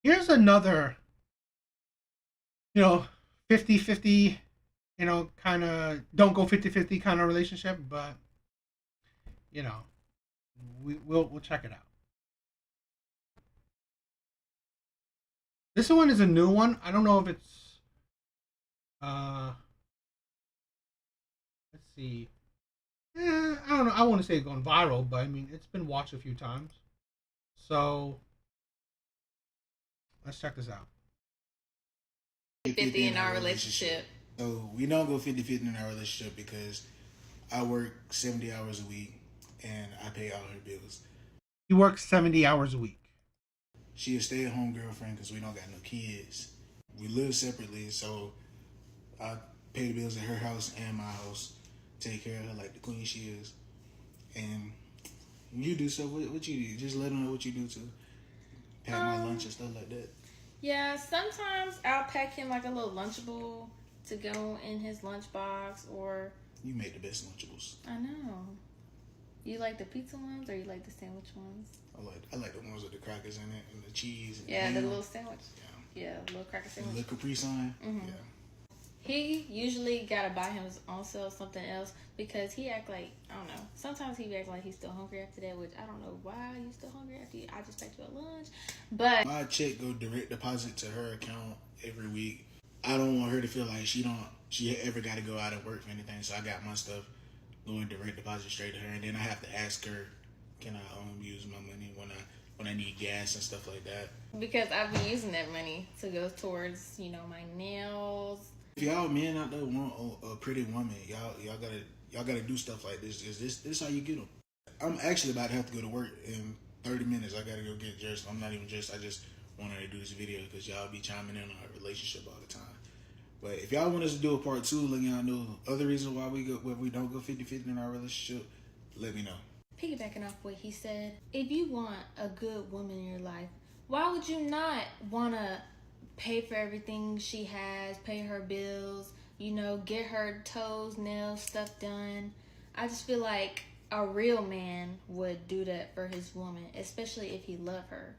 Here's another, 50-50, kind of don't go 50-50 kind of relationship, but you know, we'll check it out. This one is a new one. I don't know if it's let's see. I don't know. I want to say it's gone viral, but I mean it's been watched a few times. So let's check this out. 50 in our relationship. So we don't go 50-50 in our relationship because I work 70 hours a week and I pay all her bills. He works 70 hours a week. She a stay-at-home girlfriend because we don't got no kids. We live separately, so I pay the bills at her house and my house, take care of her like the queen she is. And you do stuff. What you do? Just let them know what you do to pack my lunch and stuff like that. Yeah, sometimes I'll pack him like a little Lunchable to go in his lunchbox, or... You make the best Lunchables. I know. You like the pizza ones or you like the sandwich ones? I like the ones with the crackers in it and the cheese. And yeah, the little sandwich. Yeah, little cracker sandwich. The Capri Sun. Mm-hmm. Yeah. He usually gotta buy him his own self something else because he act like, I don't know, sometimes he act like he's still hungry after that, which I don't know why you still hungry after I just packed you a lunch. But my check go direct deposit to her account every week. I don't want her to feel like she ever got to go out and work for anything, so I got my stuff going direct deposit straight to her, and then I have to ask her, can I use my money when I need gas and stuff like that? Because I've been using that money to go towards, my nails. If y'all men out there want a pretty woman, y'all gotta do stuff like this. This is how you get them. I'm actually about to have to go to work in 30 minutes. I gotta go get dressed. I'm not even dressed. I just wanted to do this video because y'all be chiming in on our relationship all the time. But if y'all want us to do a part 2, let y'all know other reasons why we don't go 50-50 in our relationship, let me know. Piggybacking off what he said, if you want a good woman in your life, why would you not want to pay for everything she has, pay her bills, get her toes, nails, stuff done? I just feel like a real man would do that for his woman, especially if he loved her.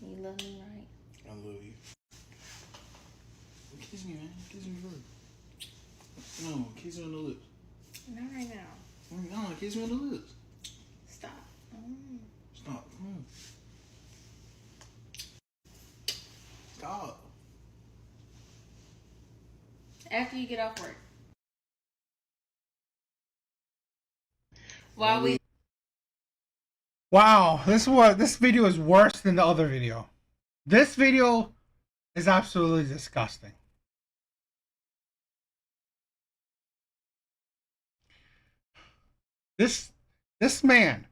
You love me, right? I love you. Kiss me, man. Kiss me first. No, kiss me on the lips. Not right now. No, kiss me on the lips. Stop. Stop. Stop. After you get off work. Wow, this video is worse than the other video. This video is absolutely disgusting. This man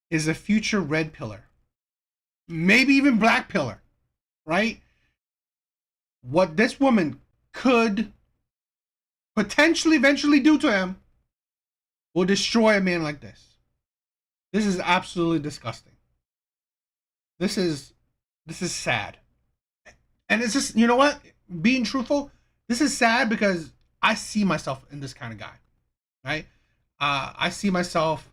is a future red pillar, maybe even black pillar, right? What this woman could potentially eventually do to him will destroy a man like this. This is absolutely disgusting. This is sad. And it's just, you know what? Being truthful, this is sad because I see myself in this kind of guy, right? I see myself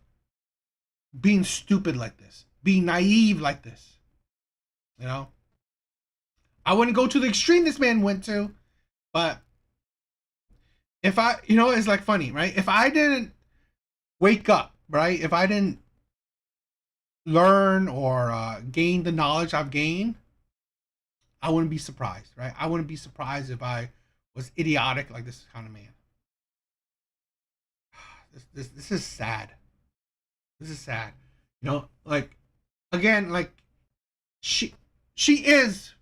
being stupid like this, being naive like this. I wouldn't go to the extreme this man went to, but if it's like funny, right? If I didn't wake up, right? If I didn't learn or gain the knowledge I've gained, I wouldn't be surprised, right? I wouldn't be surprised if I was idiotic like this kind of man. This is sad. This is sad. Again, she is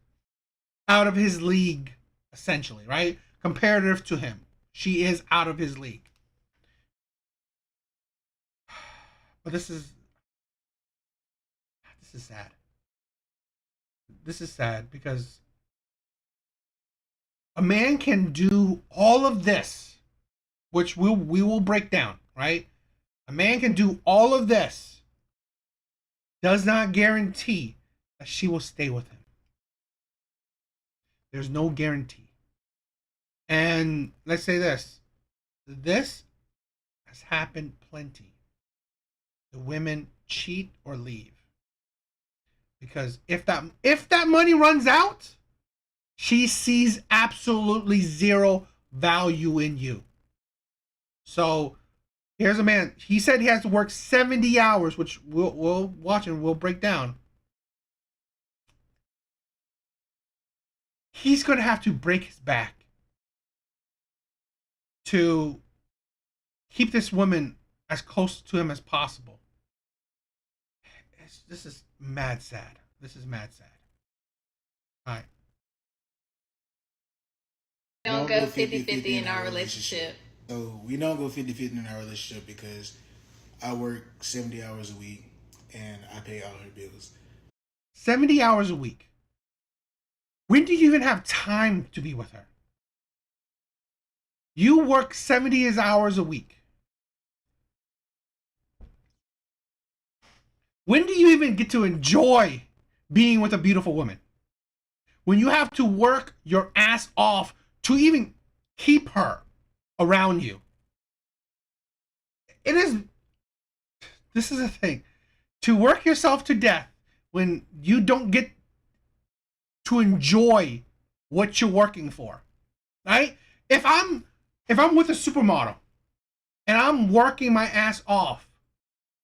out of his league, essentially, right? Comparative to him, she is out of his league. But this is sad. this is sad because a man can do all of this, which we will break down, right? A man can do all of this, does not guarantee that she will stay with him. There's no guarantee. And let's say this has happened plenty. The women cheat or leave. Because if that money runs out, she sees absolutely zero value in you. So here's a man. He said he has to work 70 hours, which we'll watch and we'll break down. He's going to have to break his back to keep this woman as close to him as possible. This is mad sad. This is mad sad. All right. Don't go 50-50 in our relationship. So we don't go 50-50 in our relationship because I work 70 hours a week and I pay all her bills. 70 hours a week. When do you even have time to be with her? You work 70 hours a week. When do you even get to enjoy being with a beautiful woman? When you have to work your ass off to even keep her around you. This is a thing. To work yourself to death when you don't get to enjoy what you're working for. Right? If I'm with a supermodel and I'm working my ass off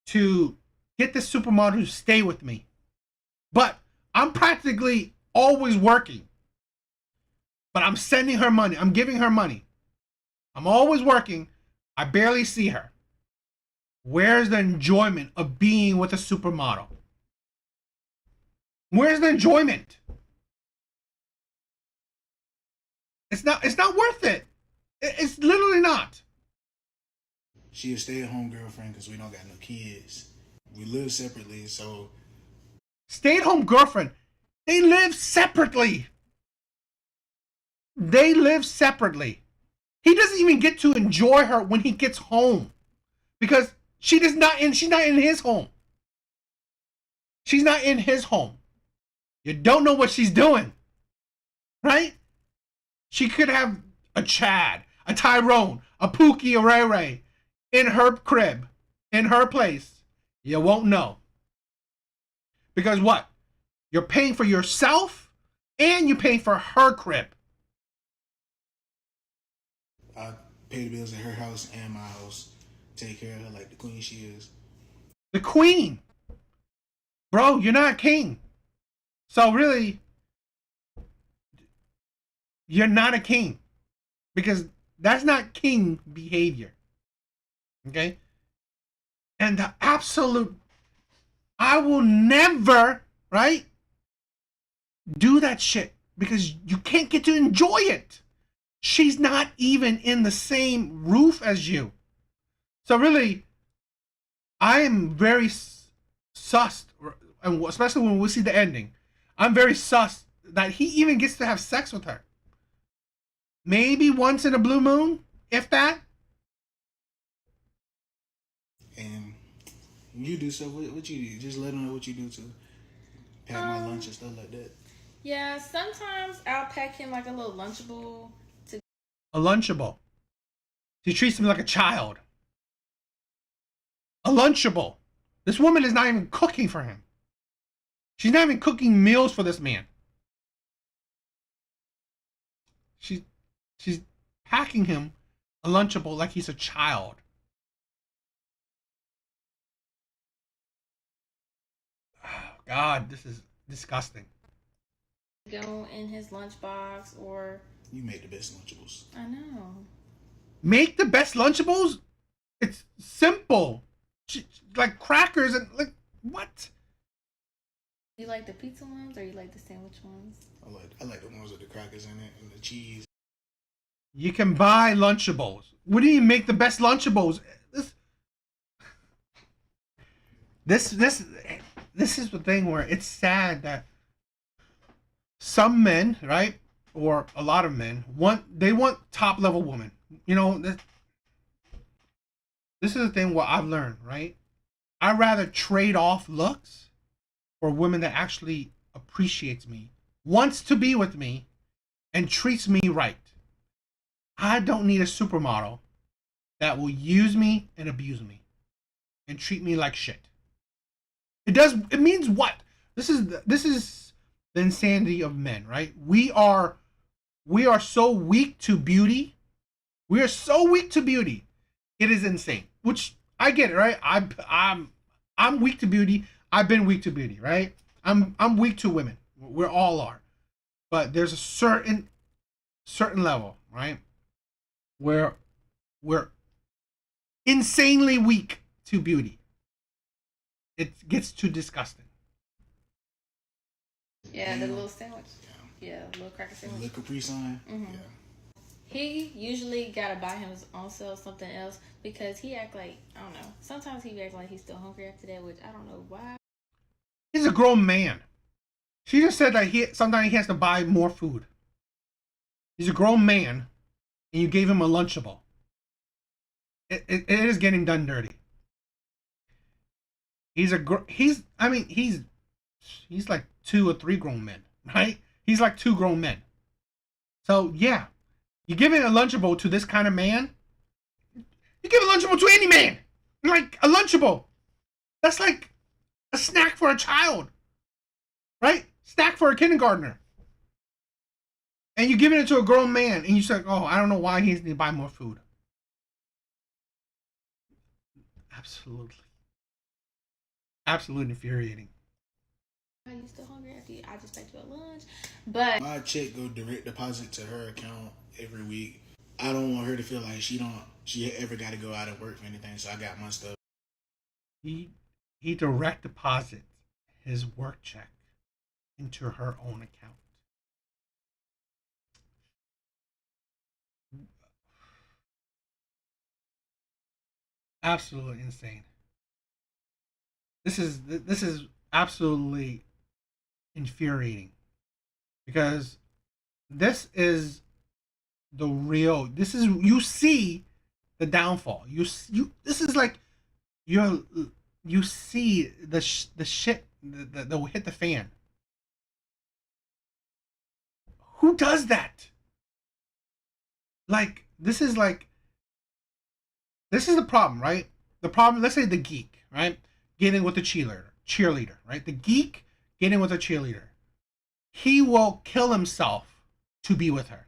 to get this supermodel to stay with me, but I'm practically always working, but I'm sending her money, I'm giving her money, I'm always working, I barely see her. Where's the enjoyment of being with a supermodel? Where's the enjoyment? It's not worth it. It's literally not. She a stay-at-home girlfriend because we don't got no kids. We live separately, so... Stay-at-home girlfriend. They live separately. They live separately. He doesn't even get to enjoy her when he gets home. Because she's not in his home. She's not in his home. You don't know what she's doing. Right? She could have a Chad, a Tyrone, a Pookie, a Ray Ray in her crib, in her place. You won't know. Because what? You're paying for yourself and you're paying for her crib. I pay the bills at her house and my house. Take care of her like the queen she is. The queen. Bro, you're not king. So really, you're not a king. Because that's not king behavior. Okay? And the absolute, I will never, right, do that shit because you can't get to enjoy it. She's not even in the same roof as you. So really, I am very sussed, and especially when we see the ending, I'm very sussed that he even gets to have sex with her. Maybe once in a blue moon, if that. And you do stuff. What you do? Just let them know what you do to pack my lunch and stuff like that. Yeah, sometimes I'll pack him like a little Lunchable. A Lunchable. She treats him like a child. A Lunchable. This woman is not even cooking for him. She's not even cooking meals for this man. She's packing him a Lunchable like he's a child. Oh, God, this is disgusting. Go in his lunchbox or... You make the best Lunchables. I know. Make the best Lunchables? It's simple. Like crackers and like, what? You like the pizza ones or you like the sandwich ones? I like the ones with the crackers in it and the cheese. You can buy Lunchables. What do you make the best Lunchables? This is the thing where it's sad that some men, right, or a lot of men want top level women. You know, this is the thing what I've learned, right? I'd rather trade off looks for women that actually appreciates me, wants to be with me, and treats me right. I don't need a supermodel that will use me and abuse me and treat me like shit. It means what? This is the insanity of men, right? We are so weak to beauty. We are so weak to beauty. It is insane. Which I get it, right? I'm weak to beauty. I've been weak to beauty, right? I'm weak to women. We all are. But there's a certain level, right? Where we're insanely weak to beauty. It gets too disgusting. Yeah, the little sandwich. Yeah, little cracker sandwich. The little Capri Sun. Mm-hmm. Yeah. He usually gotta buy him own self something else because he act like, I don't know. Sometimes he act like he's still hungry after that, which I don't know why. He's a grown man. She just said that sometimes he has to buy more food. He's a grown man, and you gave him a Lunchable. It is getting done dirty. He's like 2 or 3 grown men, right? He's like 2 grown men. So yeah, you give it a Lunchable to this kind of man. You give a Lunchable to any man. Like a Lunchable. That's like a snack for a child, right? Snack for a kindergartner. And you're giving it to a grown man, and you say, "Oh, I don't know why he needs to buy more food." Absolutely infuriating. Are you still hungry after I just packed you a lunch? But my check go direct deposit to her account every week. I don't want her to feel like she ever got to go out and work for anything. So I got my stuff. He direct deposits his work check into her own account. Absolutely insane. This is absolutely infuriating because this is you see the downfall. You this is like you see the shit that will hit the fan. Who does that? Like this is the problem, right? The problem, let's say the geek, right? Getting with the cheerleader, right? The geek getting with a cheerleader. He will kill himself to be with her.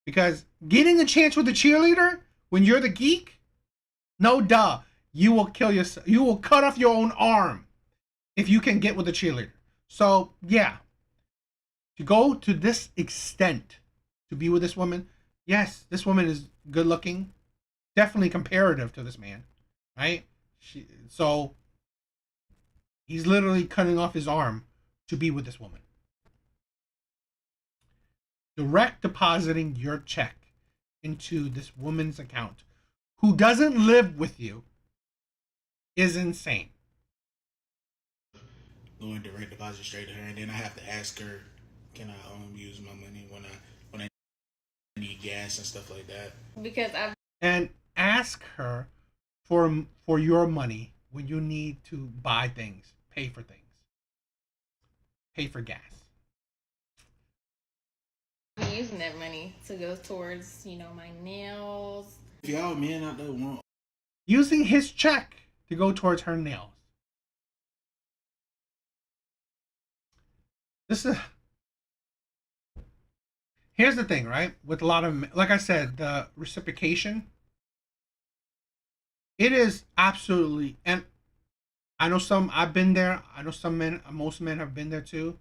Because getting a chance with the cheerleader, when you're the geek, no duh, you will kill yourself. You will cut off your own arm if you can get with the cheerleader. So, yeah. To go to this extent to be with this woman, yes, this woman is good looking. Definitely comparative to this man, right? So he's literally cutting off his arm to be with this woman. Direct depositing your check into this woman's account who doesn't live with you is insane. Going direct deposit straight to her, and then I have to ask her, can I use my money when I need gas and stuff like that? And ask her for your money when you need to buy things, pay for things, pay for gas. I'm using that money to go towards, my nails. If y'all men out there want using his check to go towards her nails. Here's the thing, right? With a lot of, like I said, the reciprocation. It is absolutely, and I know I've been there. I know most men have been there too.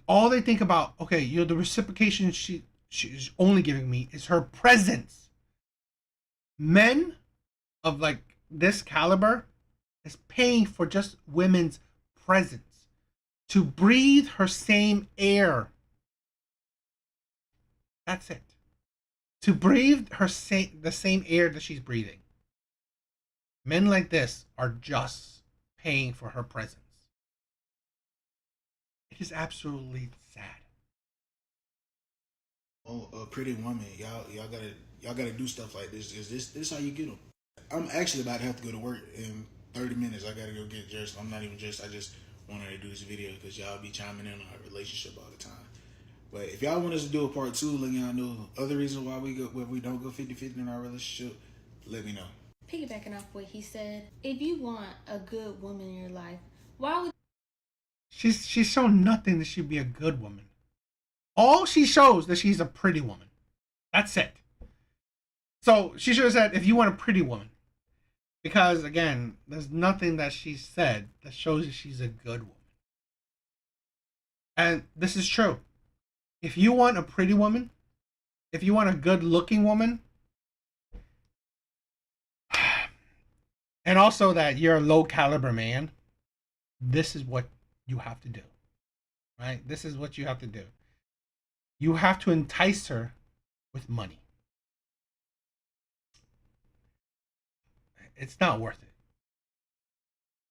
All they think about, okay, the reciprocation she's only giving me is her presence. Men of like this caliber is paying for just women's presence, to breathe her same air. That's it. To breathe the same air that she's breathing. Men like this are just paying for her presence. It is absolutely sad. Oh, a pretty woman, y'all gotta do stuff like this. Is this how you get them? I'm actually about to have to go to work in 30 minutes. I gotta go get dressed. I'm not even dressed. I just wanted to do this video because y'all be chiming in on our relationship all the time. But if y'all want us to do a part 2, letting y'all know other reasons why we don't go 50-50 in our relationship, let me know. Piggybacking off what he said, if you want a good woman in your life, why would She's shown nothing that she'd be a good woman. All she shows that she's a pretty woman. That's it. So she should have said, if you want a pretty woman. Because, again, there's nothing that she said that shows that she's a good woman. And this is true. If you want a pretty woman, if you want a good-looking woman, and also that you're a low-caliber man, this is what you have to do. Right? This is what you have to do. You have to entice her with money. It's not worth it.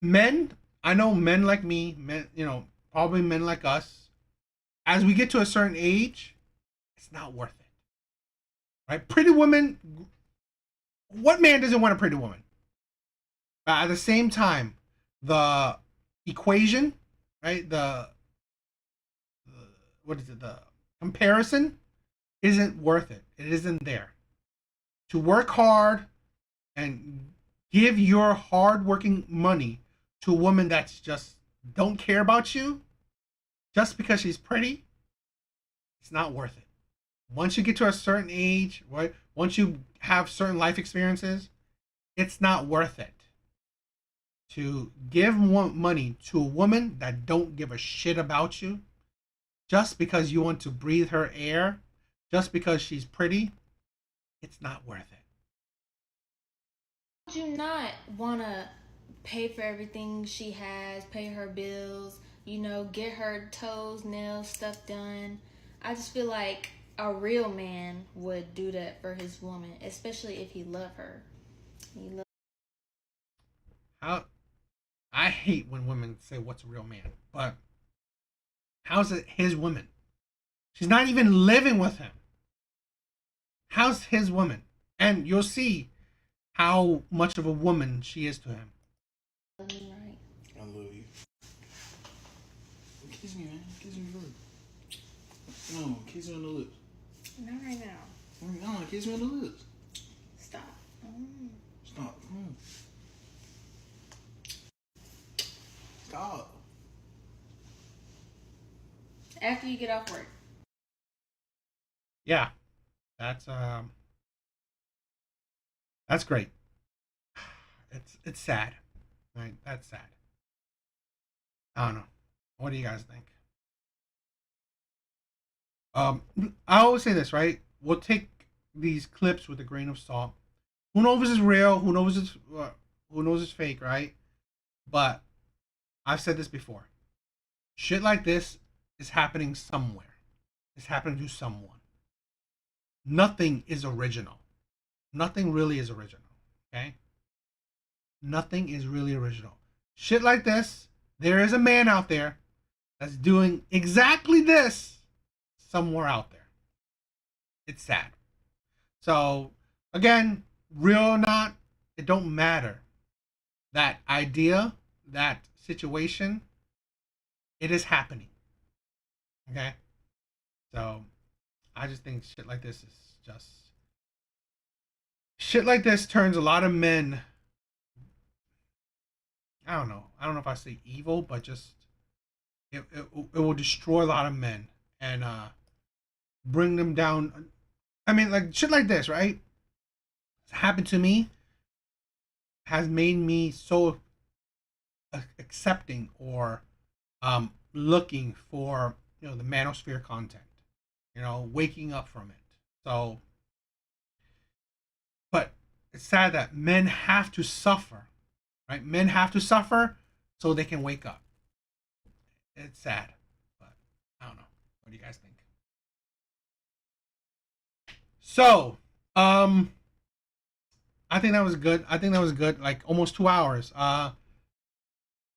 Men, I know men like me, men, probably men like us, as we get to a certain age, it's not worth it. Right? Pretty women, what man doesn't want a pretty woman? At the same time, the equation, right? The what is it? The comparison isn't worth it. It isn't there. To work hard and give your hard-working money to a woman that's just don't care about you just because she's pretty, it's not worth it. Once you get to a certain age, right? Once you have certain life experiences, it's not worth it to give money to a woman that don't give a shit about you just because you want to breathe her air, just because she's pretty. It's not worth it. you not want to pay for everything she has, pay her bills, get her toes, nails, stuff done? I just feel like a real man would do that for his woman, especially if he loved her. I hate when women say, what's a real man? But how's it his woman? She's not even living with him. How's his woman? And you'll see how much of a woman she is to him. Right. I love you. Kiss me, man. Kiss me first. No, kiss me on the lips. Not right now. No, kiss me on the lips. Stop. Stop. Stop. After you get off work. Yeah. That's great. It's sad. Right? That's sad. I don't know. What do you guys think? I always say this, right? We'll take these clips with a grain of salt. Who knows if it's real? Who knows it's fake, right? But I've said this before. Shit like this is happening somewhere. It's happening to someone. Nothing is original. Nothing really is original. Okay? Nothing is really original. Shit like this, there is a man out there that's doing exactly this somewhere out there. It's sad. So, again, real or not, it don't matter. That idea, that situation, it is happening. Okay? So, I just think shit like this is just... Shit like this turns a lot of men... I don't know if I say evil, but just... It will destroy a lot of men and bring them down. I mean, like, shit like this, right? It's happened to me. Has made me so accepting or looking for, the manosphere content. Waking up from it. So, but it's sad that men have to suffer, right? Men have to suffer so they can wake up. It's sad, but I don't know. What do you guys think? So, I think that was good. Like almost 2 hours. I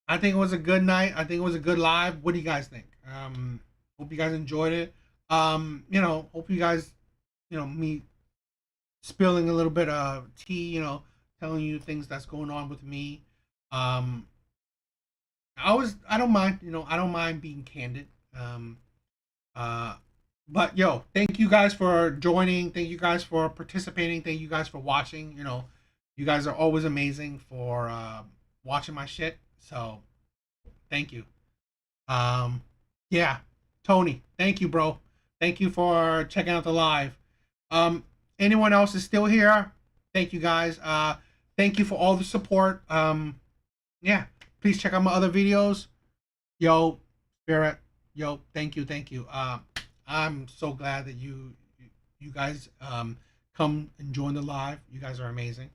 think it was a good night. I think it was a good live. What do you guys think? Hope you guys enjoyed it. Hope you guys, me spilling a little bit of tea, telling you things that's going on with me. Um, I don't mind, I don't mind being candid. Uh, but thank you guys for joining. Thank you guys for participating. Thank you guys for watching. You guys are always amazing for watching my shit. So thank you. Yeah, Tony, thank you, bro. Thank you for checking out the live. Anyone else is still here? Thank you guys. Thank you for all the support. Yeah, please check out my other videos. Yo, Spirit. Yo, thank you. I'm so glad that you guys come and join the live. You guys are amazing.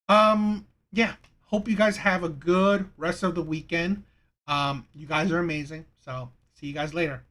Yeah, hope you guys have a good rest of the weekend. You guys are amazing. So see you guys later.